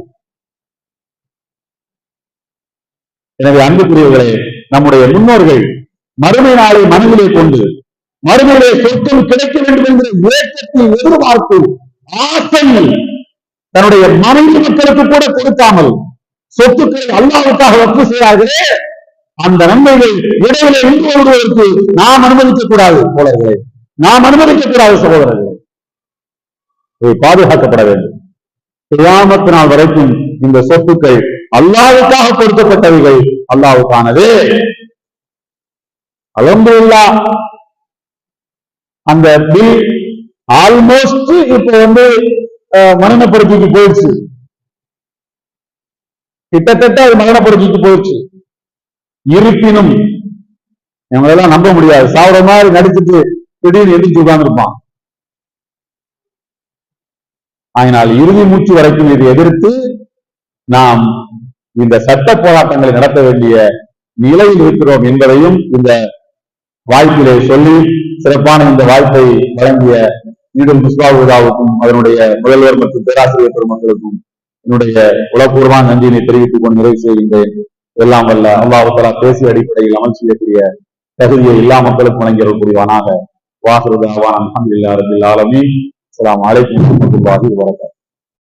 எனவே அன்புக்குரியவர்களே, நம்முடைய முன்னோர்கள் மறுமை நாளை மனதிலே கொண்டு மறுமையிலே சொத்தும் கிடைக்க வேண்டும் என்ற இயக்கத்தை எதிர்பார்த்து ஆசையில் தன்னுடைய மனைவி மக்களுக்கு கூட கொடுக்காமல் சொத்துக்களை அல்லாஹ்வுக்காக வக்ஃப் செய்கிறார்களே, அந்த நன்மைகள் இடையிலே நின்று வருவதற்கு நாம் அனுமதிக்க கூடாது. தோழர்களே, நாம் அனுமதிக்க கூடாது. சகோதரர்களே, இவை பாதுகாக்கப்பட வேண்டும். கியாமத் நாள் வரைக்கும் இந்த சொத்துக்கள் அல்லாஹ்வுக்காக கொடுக்கப்பட்டவைகள், அல்லாஹ்வுக்கானது. அல்ஹம்துலில்லாஹ், அந்த பில் ஆல்மோஸ்ட் இப்ப மரணப்படுத்திக்கு போயிடுச்சு. கிட்டத்தட்ட அது மரணப்படுத்திக்கு போயிடுச்சு. இருப்பினும் எங்களெல்லாம் நம்ப முடியாது. சாவர மாதிரி நடிச்சுட்டு திடீர்னு எதிர்த்து உட்கார்ந்துருப்பான். அதனால் இறுதி மூச்சு வரைக்கும் இதை எதிர்த்து நாம் இந்த சட்ட போராட்டங்களை நடத்த வேண்டிய நிலையில் இருக்கிறோம் என்பதையும் இந்த வாய்ப்பிலே சொல்லி, சிறப்பான இந்த வாய்ப்பை வழங்கிய ஈடுல் முஸ்பாவுதாவுக்கும் அதனுடைய முதல்வர் மற்றும் பேராசிரியர் பெருமக்களுக்கும் என்னுடைய உளப்பூர்வமான நன்றியினை தெரிவித்துக் கொண்டு நிறைவு செய்கின்றேன். எல்லாம் வல்ல அல்லாஹ் தஆலா பேசிய அடிப்படையில் அமல் செய்யக்கூடிய தகுதியை எல்லா மக்களுக்கும் வழங்கியிருக்கூடியவனாக. வாஹிரு தஅவானா அல்ஹம்துலில்லாஹி ரப்பில் ஆலமீன். அஸ்ஸலாமு அலைக்கும் வரஹ்மத்துல்லாஹி வபரகாத்துஹு.